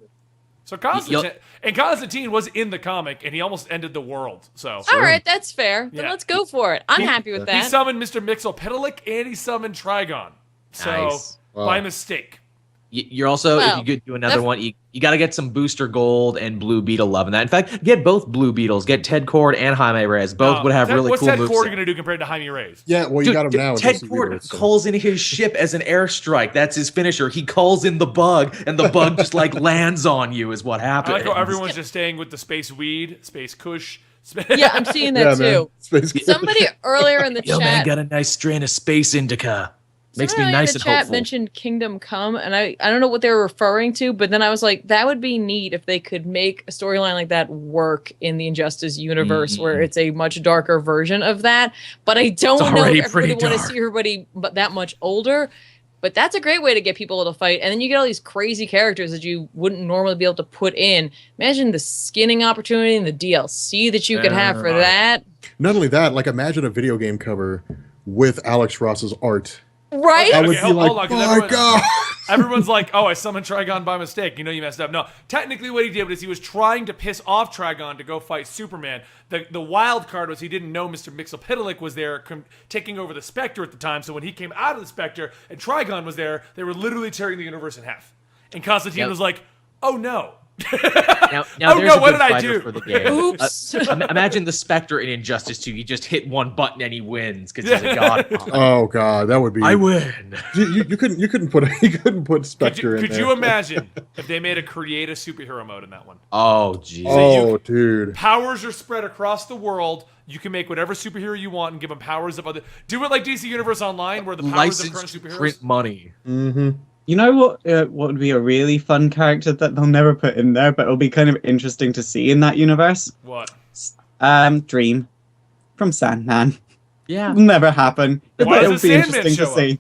So Constantine was in the comic, and he almost ended the world. So All right, that's fair. Then Yeah. let's go for it. I'm happy with he that. summoned Mr. Mixopetallic, and he summoned Trigon. So Nice. by mistake. You're also, if you could do another one, you got to get some Booster Gold and Blue Beetle love in that. In fact, get both Blue Beetles. Get Ted Cord and Jaime Reyes. Both would have really what's cool Ted moves. Cord going to do compared to Jaime Reyes? Yeah, well, you got him now. Ted Cord calls in his ship as an airstrike. That's his finisher. He calls in the bug, and the bug just lands on you. Is what happens. I like how everyone's just staying with the space weed, space kush. Yeah, I'm seeing that too. Space Somebody earlier in the Yo, chat. man, got a nice strain of space indica. Makes me Somebody nice in the and chat hopeful. mentioned Kingdom Come, and I don't know what they were referring to, but then I was like, that would be neat if they could make a storyline like that work in the Injustice universe, where it's a much darker version of that. But I don't know if everybody want to see everybody but that much older. But that's a great way to get people to fight, and then you get all these crazy characters that you wouldn't normally be able to put in. Imagine the skinning opportunity and the DLC that you could have for that. Not only that, imagine a video game cover with Alex Ross's art. Right? I would be hold like, on, 'cause my God. Everyone's like, oh, I summoned Trigon by mistake. You messed up. No, technically what he did was he was trying to piss off Trigon to go fight Superman. The wild card was he didn't know Mr. Mixopetallic was there taking over the Spectre at the time. So when he came out of the Spectre and Trigon was there, they were literally tearing the universe in half. And Constantine was like, oh no. Now Oh, there's no, a what good did I fighter do? for the game. Oops. Imagine the Spectre in Injustice 2. You just hit one button and he wins because he's a god. Oh God, that would be. I win. You couldn't put Spectre in Could there. you imagine if they made a create a superhero mode in that one? Oh, geez. Oh, dude. Powers are spread across the world. You can make whatever superhero you want and give them powers of other. Do it like DC Universe Online, where the powers of current Licensed superheroes. print money. Mm-hmm. You know what would be a really fun character that they'll never put in there, but it'll be kind of interesting to see in that universe? What? Dream from Sandman. Yeah. It'll never happen. Why It'll does be the Sandman interesting to show up? see.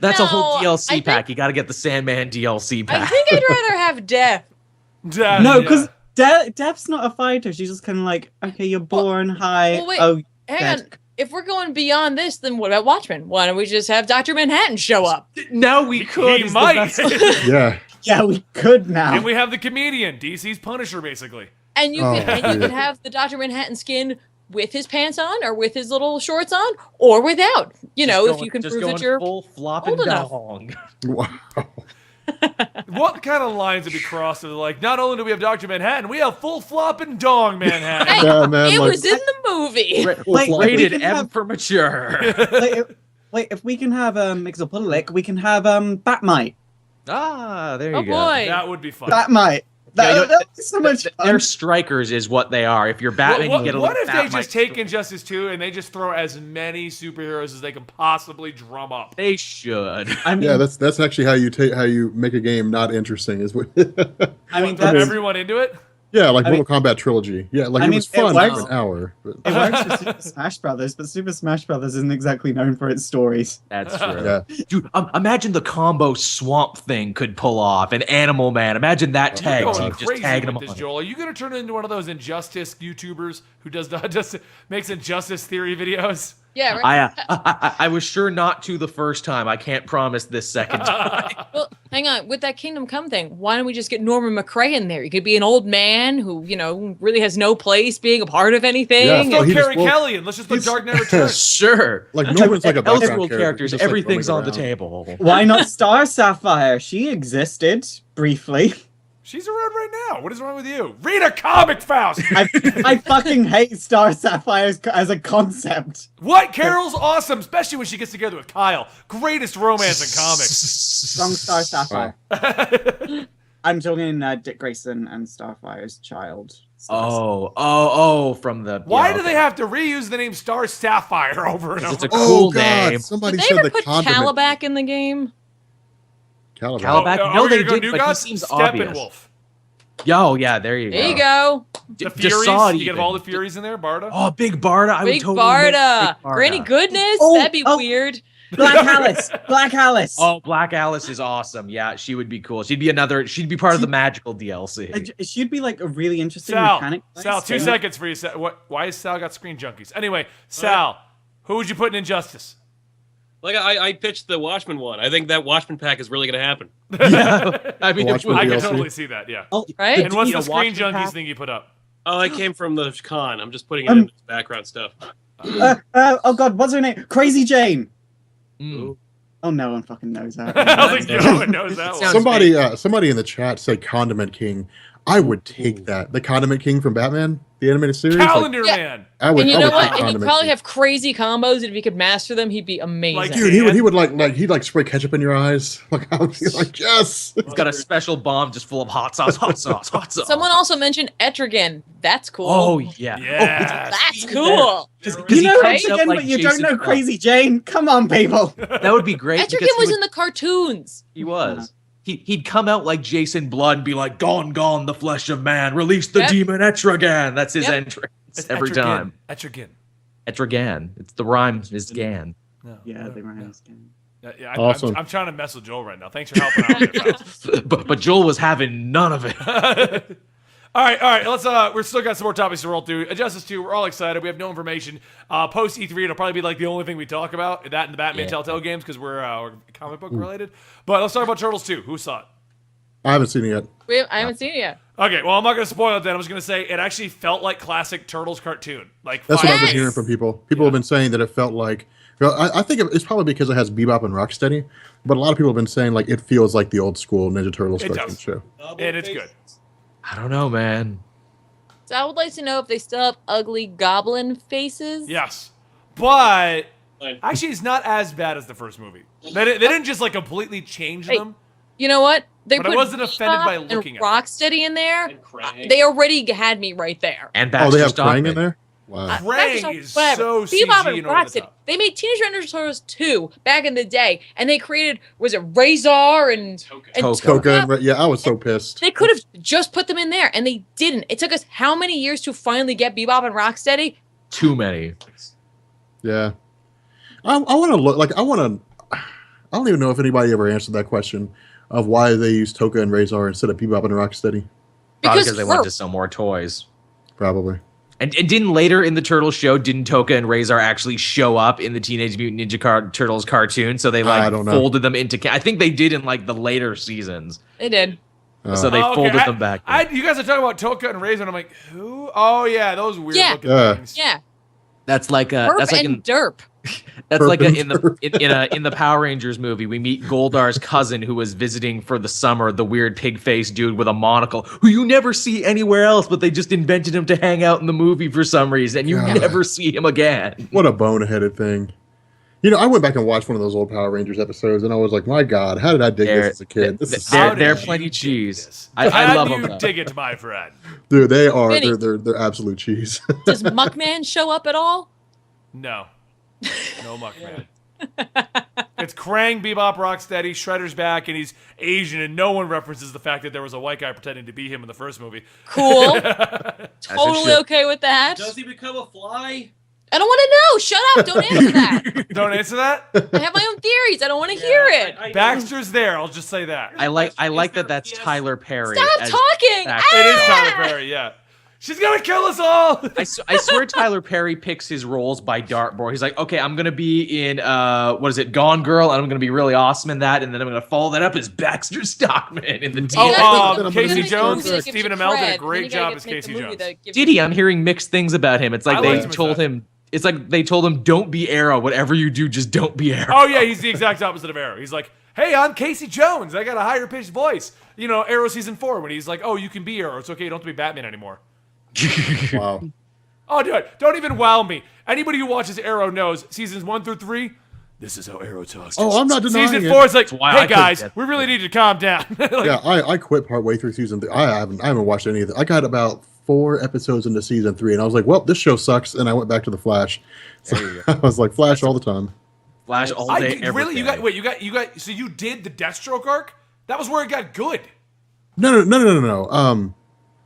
That's a whole No, DLC I pack. think- You got to get the Sandman DLC I pack. think I'd rather have Death. No, because Deb's not a fighter. She's just kind of like, okay, you're born, hi. well, wait, oh, Hang dead. on. If we're going beyond this, then what about Watchmen? Why don't we just have Dr. Manhattan show up? No, we could. He might. Yeah. Yeah, we could now. And we have the comedian, DC's Punisher, basically. And you Oh, could dude. have the Dr. Manhattan skin with his pants on, or with his little shorts on, or without. You know, if you can just prove going that you're full flopping old enough. dong. Wow. What kind of lines would be crossed? Like, not only do we have Dr. Manhattan, we have full flopping dong Manhattan. Hey, Yeah, man, it like- was in the movie. Rated we can M have- for mature. Wait, if we can have Mixopuddleic, we can have Batmite. There you Oh go. boy. That would be fun. Batmite. Yeah, you know, That was so much fun. They're strikers, is what they are. If you're Batman, you get a What little if they Batmite. just take Injustice 2 and they just throw as many superheroes as they can possibly drum up? They should. I mean, Yeah, that's actually how you make a game not interesting. Is what? I mean, Throw that's, everyone into it? Yeah, like I mean- Mortal Kombat trilogy. Yeah, like I it mean, was it fun works. for an hour. But, it works for Super Smash Brothers, but Super Smash Brothers isn't exactly known for its stories. That's true. yeah, Dude, imagine the combo Swamp Thing could pull off, and Animal Man. Imagine that Oh, tag You're team going just crazy tagging them with this, on. Joel. Are you going to turn it into one of those Injustice YouTubers who just makes Injustice theory videos? Yeah, right. I was sure not to the first time. I can't promise this second time. Well, hang on. With that Kingdom Come thing, why don't we just get Norman McRae in there? He could be an old man who, really has no place being a part of anything. Yeah, and- Throw he just- Carrie well, Kelly in. Let's just put Dark Knight Returns. Sure. like Norman's like a background Elseworld characters, He's just, like, everything's on running the around. table. Why not Star Sapphire? She existed briefly. She's around right now. What is wrong with you? Read a comic, Faust. I fucking hate Star Sapphire as a concept. What? Carol's awesome, especially when she gets together with Kyle. Greatest romance in comics. Wrong Star Sapphire. I'm talking Dick Grayson and Starfire's child. From the. Why do they have to reuse the name Star Sapphire over and It's over? a cool Oh God! name. Somebody Did they said ever the put condiment. Calabac in the game? Calabac? Oh, No, we're they gonna go didn't, New but he Gods? seems obvious. Steppenwolf. Yo, yeah, there you go. There you go. The Furies. Desaad You get even. all the Furies in there, Barda. Oh, Big Barda. I would Big totally make Barda. Big Barda. Granny Goodness? Oh, That'd be oh. weird. Black Alice. Black Alice. Oh, Black Alice is awesome. Yeah, she would be cool. She'd be part of the magical DLC. She'd be like a really interesting Sal, mechanic. Sal, 2 seconds for you. Sal. Why has Sal got screen junkies? Anyway, Sal, who would you put in Injustice? Like I pitched the Watchmen one. I think that Watchmen pack is really going to happen. Yeah, I mean, Watch it would- I can DLC. totally see that, yeah. Oh, Right? And what's the know, screen Watchmen junkies pack? thing you put up? Oh, I came from the con. I'm just putting it in background stuff. oh God, what's her name? Crazy Jane. Mm. Oh, no one fucking knows that. I don't think no one knows that Sounds one. Somebody in the chat said Condiment King. I would take that. The Condiment King from Batman, the animated series. Calendar Yeah. Man. I would. And you I know would what? take And he'd Condiment probably King. have crazy combos, and if he could master them, he'd be amazing. Like, Dude, he would he'd spray ketchup in your eyes. Like I would be like, yes. He's got a special bomb just full of hot sauce, hot sauce, hot sauce. Someone also mentioned Etrigan. That's cool. Oh yeah. Yeah. That's cool. Because You know comes Etrigan, up like but you Jason don't know Bourne. Crazy Jane. Come on, people. That would be great. Etrigan because was in the cartoons. He was. He'd come out like Jason Blood and be like, "Gone, gone, the flesh of man. Release the Yep. demon Etrigan." That's his Yep. entrance It's every Etrigan. time. Etrigan. Etrigan. It's the rhyme is Gan. No, Yeah, they ran this game. Yeah, Awesome. I'm trying to mess with Joel right now. Thanks for helping out there, Faust. But Joel was having none of it. All right. Let's. We're still got some more topics to roll through. Injustice 2. We're all excited. We have no information. Post E3, it'll probably be like the only thing we talk about. That and the Batman Yeah. Telltale games because we're comic book related. But let's talk about Turtles 2. Who saw it? I haven't seen it yet. I haven't seen it yet. Okay. Well, I'm not going to spoil it. Then I'm just going to say it actually felt like classic Turtles cartoon. Like That's what I've been Yes! hearing from people. People have been saying that it felt like. Well, I think it's probably because it has Bebop and Rocksteady, but a lot of people have been saying like it feels like the old school Ninja Turtles It cartoon does. show. And it's good. I don't know, man. So I would like to know if they still have ugly goblin faces. Yes, but Fine. actually, it's not as bad as the first movie. They didn't just like completely change Hey, them. You know what? They But I put wasn't offended by Bebop looking and at it. Rocksteady in there. And Krang. They already had me right there. And Oh, Baxter they have Stockman. Krang in there. Wow. Krang is Whatever. so Bebop CG and and over the Rocksteady. top. They made Teenage Mutant Ninja Turtles 2 back in the day, and they created Razor and Toka. and Toka and yeah, I was so pissed. They could have just put them in there, and they didn't. It took us how many years to finally get Bebop and Rocksteady? Too many. Yeah, I want to look like I want to. I don't even know if anybody ever answered that question of why they use Toka and Razor instead of Bebop and Rocksteady. Probably Because because they wanted to sell more toys. Probably. And didn't later in the Turtles show, didn't Toka and Razor actually show up in the Teenage Mutant Ninja Turtles cartoon? So they I don't know. folded them into. I think they did in like the later seasons. They did. So they Oh, okay. folded them back. You guys are talking about Toka and Razor, and I'm like, who? Oh yeah, those weird Yeah. looking Yeah. things. Yeah. That's like Herp that's like and in, Derp. That's like in the Power Rangers movie, we meet Goldar's cousin who was visiting for the summer, the weird pig-faced dude with a monocle, who you never see anywhere else, but they just invented him to hang out in the movie for some reason, and you never see him again. What a boneheaded thing. You know, I went back and watched one of those old Power Rangers episodes, and I was like, my God, how did I dig this as a kid? They're plenty cheese. I love them. How do you dig it, my friend? Dude, they are. Vinny. They're absolute cheese. Does Muckman show up at all? No. No Muckman. It's Krang, Bebop, Rocksteady, Shredder's back, and he's Asian, and no one references the fact that there was a white guy pretending to be him in the first movie. Cool. Totally okay with that. Does he become a fly? I don't want to know. Shut up. Don't answer that. Don't answer that? I have my own theories. I don't want to hear it. Baxter's there. I'll just say that. I like that that's Tyler Perry. Stop talking. It is Tyler Perry, yeah. She's gonna kill us all! I swear Tyler Perry picks his roles by dartboard. He's like, okay, I'm gonna be in Gone Girl, and I'm gonna be really awesome in that, and then I'm gonna follow that up as Baxter Stockman in the TV. Casey Jones, Stephen Amell did a great job as Casey Jones. Did he? I'm hearing mixed things about him. It's like they told him. It's like they told him, don't be Arrow. Whatever you do, just don't be Arrow. Oh yeah, he's the exact opposite of Arrow. He's like, hey, I'm Casey Jones. I got a higher pitched voice. You know, Arrow season 4 when he's like, oh, you can be Arrow. It's okay. You don't have to be Batman anymore. Wow. Oh, dude, don't even wow me. Anybody who watches Arrow knows seasons 1 through 3. This is how Arrow talks. Oh, I'm not denying Season it. 4 is like, hey guys, we really need to calm down. Like, yeah, I quit partway through season 3. I haven't watched any of it. I got about 4 episodes into season 3, and I was like, well, this show sucks, and I went back to the Flash. So I was like, Flash all the time. Flash all day, every day. You got. So you did the Deathstroke arc? That was where it got good. No.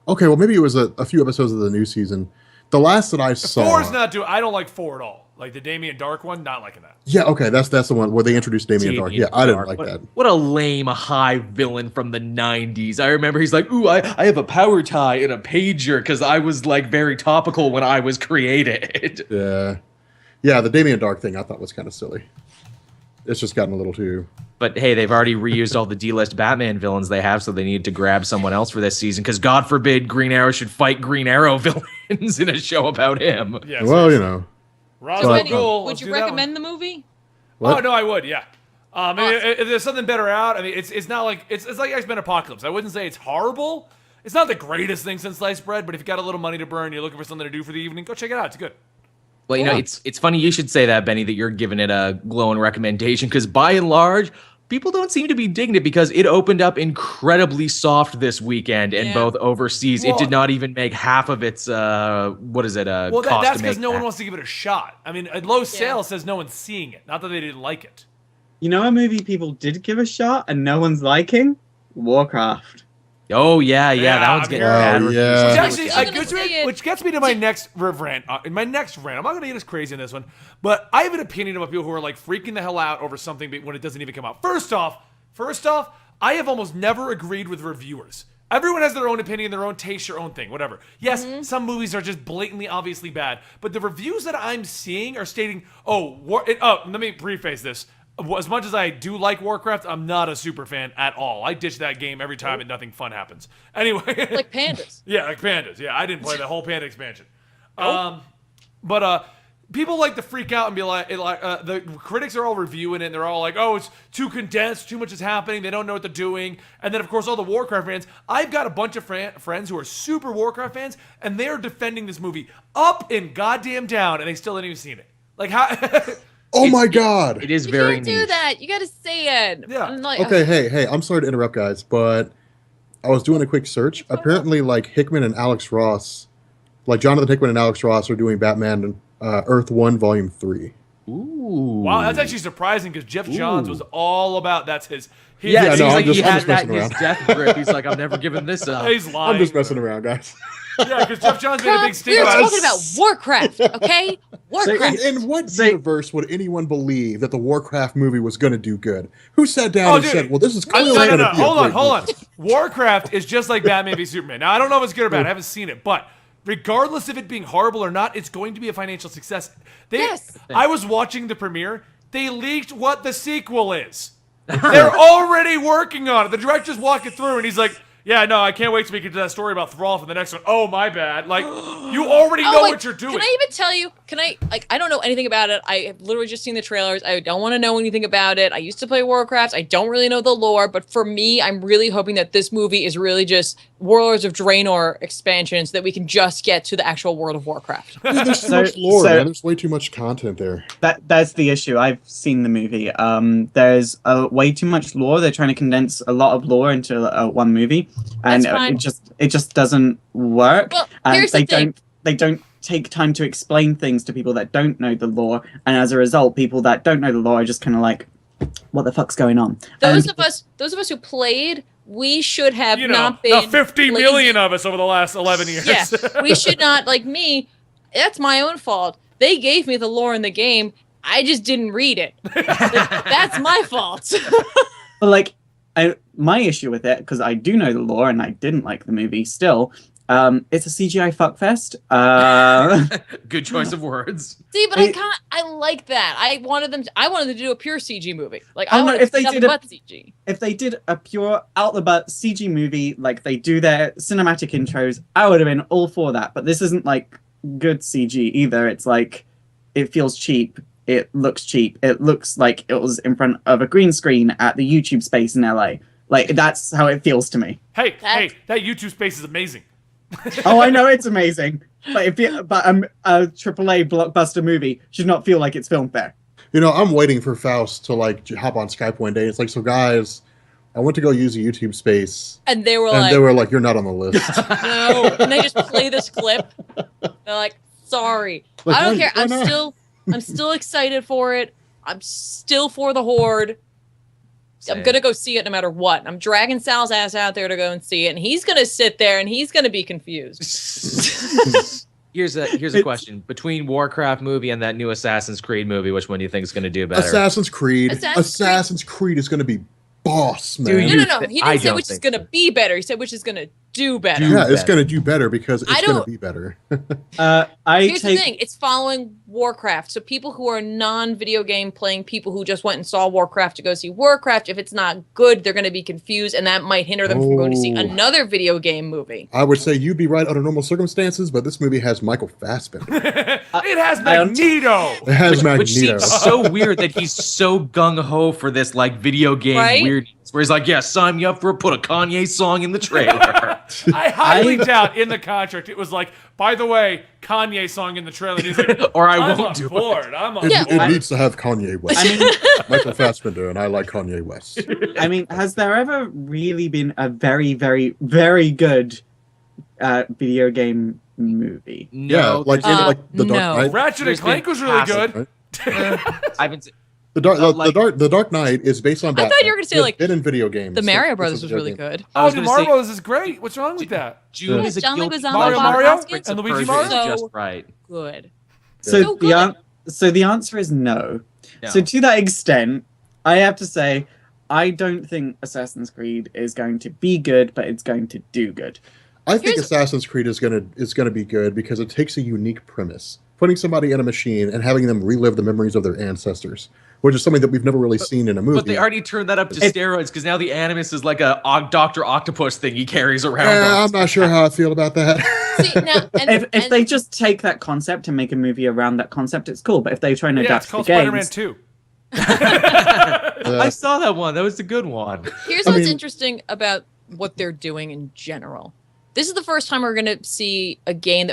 Okay, well, maybe it was a few episodes of the new season. The last that I saw. 4's not doing. I don't like 4 at all. Like the Damien Dark one, not liking that. Yeah, okay, that's the one where they introduced Damien Dark. Yeah, I didn't like that. What a lame high villain from the 90s. I remember he's like, ooh, I have a power tie and a pager because I was like very topical when I was created. Yeah, the Damien Dark thing I thought was kind of silly. It's just gotten a little too... But hey, they've already reused all the D-list Batman villains they have, so they need to grab someone else for this season, because God forbid Green Arrow should fight Green Arrow villains in a show about him. Yeah, well, you know. Would you recommend the movie? What? Oh, no, I would, yeah. If there's something better out, I mean, it's not like... It's like X-Men Apocalypse. I wouldn't say it's horrible. It's not the greatest thing since sliced bread, but if you got a little money to burn, you're looking for something to do for the evening, go check it out. It's good. Well, you know, it's funny you should say that, Benny, that you're giving it a glowing recommendation, because by and large, people don't seem to be digging it because it opened up incredibly soft this weekend and both overseas. Well, it did not even make half of its, well, cost that's because no that. one wants to give it a shot. I mean, a low sale says no one's seeing it. Not that they didn't like it. You know a movie people did give a shot and no one's liking? Warcraft. Oh, yeah, that one's getting bad reviews. Yeah. Which gets me to my next rant. I'm not going to get as crazy in this one, but I have an opinion about people who are like freaking the hell out over something when it doesn't even come out. First off, I have almost never agreed with reviewers. Everyone has their own opinion, their own taste, your own thing, whatever. Yes, some movies are just blatantly, obviously bad, but the reviews that I'm seeing are stating, let me preface this. As much as I do like Warcraft, I'm not a super fan at all. I ditch that game every time and nothing fun happens. Anyway. Like pandas. Yeah, like pandas. Yeah, I didn't play the whole panda expansion. But people like to freak out and be like, the critics are all reviewing it, and they're all like, oh, it's too condensed, too much is happening, they don't know what they're doing. And then, of course, all the Warcraft fans. I've got a bunch of friends who are super Warcraft fans, and they're defending this movie up and goddamn down, and they still haven't even seen it. Like, how... Oh my God! It is very You can't do that. You got to say it. Yeah. Like, Okay, hey, I'm sorry to interrupt, guys, but I was doing a quick search. Apparently, like Hickman and Alex Ross, like Jonathan Hickman and Alex Ross are doing Batman Earth 1 Volume 3. Ooh. Wow, that's actually surprising because Jeff Johns was all about that's his. He had I'm just that in messing his around. death grip. He's like, I'm never giving this up. He's lying. I'm just messing around, guys. Yeah, because Jeff Johns made a big stink we're about talking about Warcraft, okay? Warcraft. In what universe would anyone believe that the Warcraft movie was going to do good? Who sat down and said, well, this is clearly going to be a great Hold on. movie. Warcraft is just like Batman v Superman. Now, I don't know if it's good or bad. I haven't seen it, but regardless of it being horrible or not, it's going to be a financial success. I was watching the premiere. They leaked what the sequel is. They're already working on it. The director's walking through, and he's like, Yeah, no, I can't wait to get into that story about Thrall for the next one. Oh, my bad. Like, you already know what you're doing. Can I even tell you? I don't know anything about it. I have literally just seen the trailers. I don't want to know anything about it. I used to play Warcraft. I don't really know the lore, but for me, I'm really hoping that this movie is really just Warlords of Draenor expansion so that we can just get to the actual World of Warcraft. Dude, there's too much lore, man. There's way too much content there. That's the issue. I've seen the movie. There's way too much lore. They're trying to condense a lot of lore into one movie, and it just doesn't work. Well, and here's the thing. They don't take time to explain things to people that don't know the lore, and as a result, people that don't know the lore are just kind of like, "What the fuck's going on?" Those of us who played, we should have not been the 50 lazy. million of us over the last 11 years. Yeah, we should not, like me. That's my own fault. They gave me the lore in the game. I just didn't read it. That's my fault. But my issue with it, because I do know the lore and I didn't like the movie still, it's a CGI fuckfest. Good choice of words. See, but I like that. I wanted to do a pure CG movie. Like Oh, I no, wanted if they nothing did but CG. If they did a pure out the butt CG movie like they do their cinematic intros, I would have been all for that. But this isn't like good CG either. It's like it feels cheap. It looks cheap. It looks like it was in front of a green screen at the YouTube space in LA. Like that's how it feels to me. Hey, that YouTube space is amazing. Oh, I know it's amazing, but a AAA blockbuster movie should not feel like it's filmed there. You know, I'm waiting for Faust to hop on Skype one day. It's like, so guys, I went to go use a YouTube space, And they were like, "You're not on the list." no. And they just play this clip. They're like, sorry. I don't care. I'm still excited for it. I'm still for the Horde. I'm gonna go see it no matter what. I'm dragging Sal's ass out there to go and see it, and he's gonna sit there and he's gonna be confused. Here's a question: between Warcraft movie and that new Assassin's Creed movie, which one do you think is going to do better? Assassin's Creed is going to be boss, man. No. He didn't say which is gonna be better. He said which is gonna do better. It's going to do better because it's going to be better. Here's the thing. It's following Warcraft. So people who are non-video game playing people who just went and saw Warcraft to go see Warcraft, if it's not good, they're going to be confused, and that might hinder them from going to see another video game movie. I would say you'd be right under normal circumstances, but this movie has Michael Fassbender. It has Magneto. It has Magneto. Which seems so weird that he's so gung-ho for this video game weirdness. Where he's like, yeah, sign me up for put a Kanye song in the trailer. I highly doubt in the contract it was like, by the way, Kanye song in the trailer. And he's like, or I'm won't do board. it. I'm on It needs to have Kanye West. Michael Fassbender, and I like Kanye West. I mean, has there ever really been a very, very, very good video game movie? No. The Dark Knight. Ratchet and Clank was really good. I've been. The Dark Knight is based on Batman. I thought you were going to say been in video games. the Mario Brothers was really good. Oh, the Mario Brothers is great. What's wrong with that? June is a John guilty Leguizamo, Mario Prince and of Luigi Persia Mario? is just right. Good. So good. So the answer is no. No. So to that extent, I have to say, I don't think Assassin's Creed is going to be good, but it's going to do good. I think Assassin's Creed is gonna be good because it takes a unique premise, putting somebody in a machine and having them relive the memories of their ancestors, which is something that we've never really seen in a movie. But they already turned that up to steroids because now the Animus is like a Dr. Octopus thing he carries around. I'm not sure how I feel about that. See, now, If they just take that concept and make a movie around that concept, it's cool. But if they try and adapt it's called the Spider-Man games, 2. I saw that one. That was a good one. Here's what's interesting about what they're doing in general. This is the first time we're going to see a game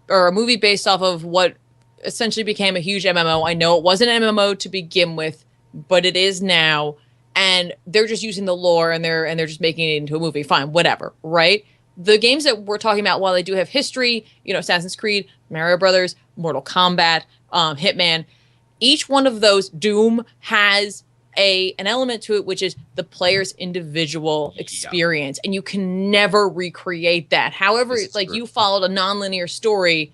or a movie based off of what essentially became a huge MMO. I know it wasn't an MMO to begin with, but it is now. And they're just using the lore and they're just making it into a movie. Fine, whatever, right? The games that we're talking about, while they do have history, Assassin's Creed, Mario Brothers, Mortal Kombat, Hitman, each one of those, Doom, has an element to it, which is the player's individual experience, and you can never recreate that. However, you followed a nonlinear story,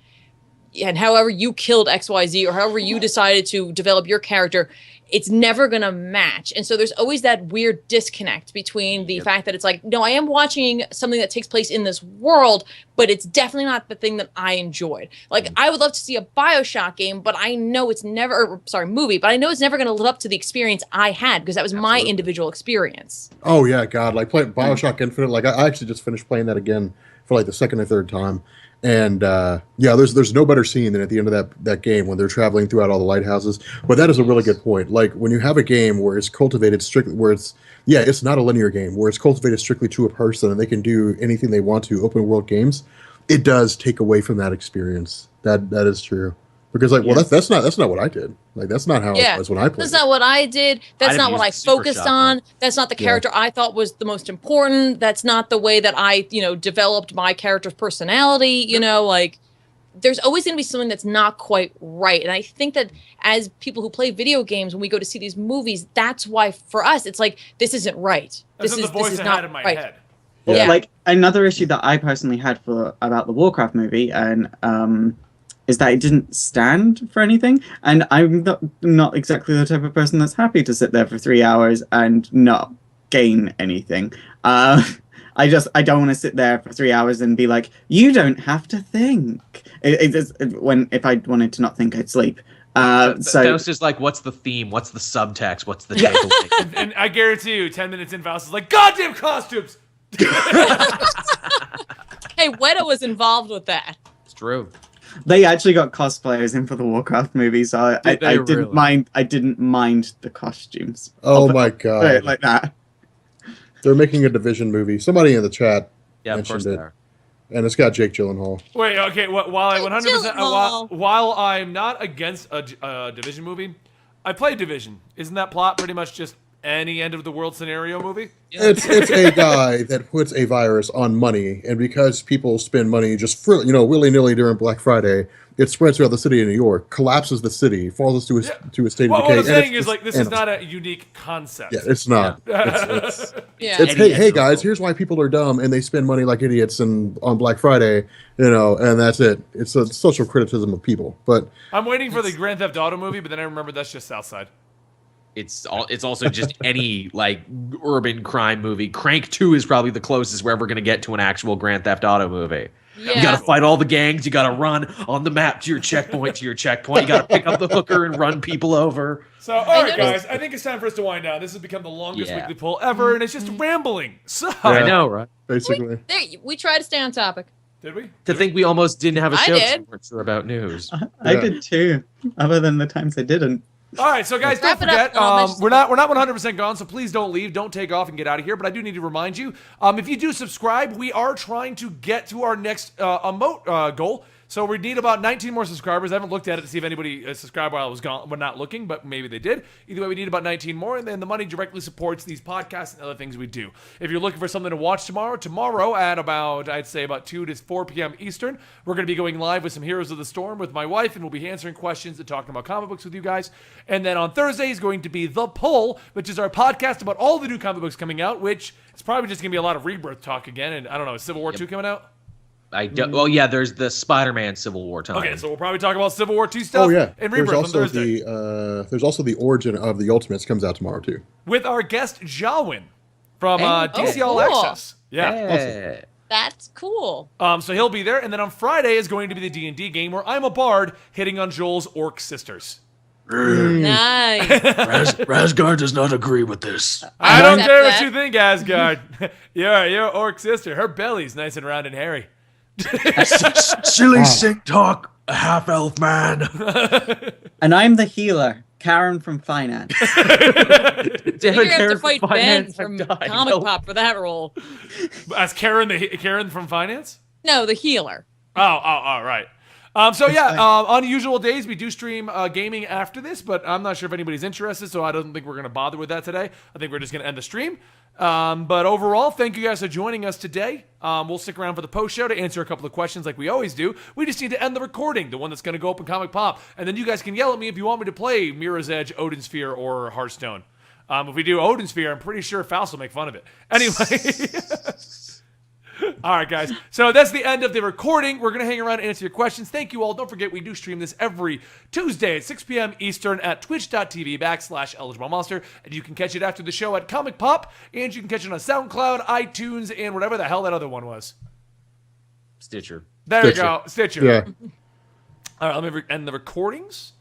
and however you killed XYZ, or however you decided to develop your character, it's never going to match. And so there's always that weird disconnect between the fact that it's like, no, I am watching something that takes place in this world, but it's definitely not the thing that I enjoyed. Like, I would love to see a BioShock game, but I know it's never, or, sorry, movie, but I know it's never going to live up to the experience I had, because that was my individual experience. Oh yeah, God, like playing BioShock Infinite. Like I actually just finished playing that again for like the second or third time. And yeah, there's no better scene than at the end of that game when they're traveling throughout all the lighthouses. But that is a really good point. Like when you have a game where it's cultivated strictly, where it's not a linear game, where it's cultivated strictly to a person and they can do anything they want to, open world games, it does take away from that experience. That is true. Because like, well, that's not what I did. Like that's not how it was when I played. That's not what I did. That's not what I focused on. That's not the character I thought was the most important. That's not the way that I, developed my character's personality. Like there's always going to be something that's not quite right. And I think that as people who play video games, when we go to see these movies, that's why for us it's like this isn't right. This is the voice I had in my head. Yeah. Like another issue that I personally had about the Warcraft movie, and is that it didn't stand for anything. And I'm not exactly the type of person that's happy to sit there for 3 hours and not gain anything. I don't want to sit there for 3 hours and be like, you don't have to think. If I wanted to not think, I'd sleep. So Faust is like, what's the theme? What's the subtext? What's the takeaway? and I guarantee you, 10 minutes in, Faust is like, goddamn costumes! Hey, Weta was involved with that. It's true. They actually got cosplayers in for the Warcraft movie, so I didn't mind. I didn't mind the costumes. Oh my God! Like that. They're making a Division movie. Somebody in the chat mentioned it, and it's got Jake Gyllenhaal. Wait, okay. While I 100%, while I'm not against a Division movie, I play Division. Isn't that plot pretty much just any end of the world scenario movie? It's a guy that puts a virus on money, and because people spend money just willy nilly during Black Friday, it spreads throughout the city of New York, collapses the city, falls to a state of decay. What I'm saying is like this is not a unique concept. Yeah, it's not. Yeah. It's hey guys, here's why people are dumb and they spend money like idiots on Black Friday, and that's it. It's a social criticism of people. But I'm waiting for the Grand Theft Auto movie, but then I remember that's just Southside. It's also just any like urban crime movie. Crank 2 is probably the closest we're ever going to get to an actual Grand Theft Auto movie. Yeah. You got to fight all the gangs. You got to run on the map to your checkpoint. You got to pick up the hooker and run people over. So, all right, guys, I think it's time for us to wind down. This has become the longest weekly poll ever, and it's just rambling. So I know, right? Basically, we tried to stay on topic. Did we? To think we almost didn't have a show. I did. We weren't sure about news. I did too. Other than the times I didn't. All right, so guys, don't forget, we're not 100% gone, so please don't leave, don't take off and get out of here. But I do need to remind you, if you do subscribe, we are trying to get to our next emote goal. So we need about 19 more subscribers. I haven't looked at it to see if anybody subscribed while I was gone. We're not looking, but maybe they did. Either way, we need about 19 more, and then the money directly supports these podcasts and other things we do. If you're looking for something to watch tomorrow at about 2 to 4 p.m. Eastern, we're going to be going live with some Heroes of the Storm with my wife, and we'll be answering questions and talking about comic books with you guys. And then on Thursday is going to be The Poll, which is our podcast about all the new comic books coming out, which is probably just going to be a lot of Rebirth talk again. And I don't know, is Civil War 2 coming out? Well, yeah, there's the Spider-Man Civil War time. Okay, so we'll probably talk about Civil War 2 stuff. Oh yeah, and Rebirth on Thursday. There's also the Origin of the Ultimates comes out tomorrow too, with our guest Jawin from DC All cool. Access. Yeah, That's cool. So he'll be there, and then on Friday is going to be the D&D game where I'm a bard hitting on Joel's orc sisters. Nice. Rasgard does not agree with this. I don't care what you think, Asgard. your orc sister, her belly's nice and round and hairy. Silly sick talk, a half-elf man. And I'm the healer, Karen from Finance. You're going to have to fight Ben from ComicPOP for that role. As Karen from Finance? No, the healer. Oh, right. On usual days, we do stream gaming after this, but I'm not sure if anybody's interested, so I don't think we're going to bother with that today. I think we're just going to end the stream. But overall, thank you guys for joining us today. We'll stick around for the post show to answer a couple of questions like we always do. We just need to end the recording, the one that's going to go up in Comic Pop, and then you guys can yell at me if you want me to play Mirror's Edge, Odin Sphere, or Hearthstone. If we do Odin Sphere, I'm pretty sure Faust will make fun of it. Anyway. All right, guys. So that's the end of the recording. We're going to hang around and answer your questions. Thank you all. Don't forget, we do stream this every Tuesday at 6 p.m. Eastern at twitch.tv/eligible monster. And you can catch it after the show at ComicPOP. And you can catch it on SoundCloud, iTunes, and whatever the hell that other one was. Stitcher. There we go. Stitcher. Yeah. All right, let me end the recordings.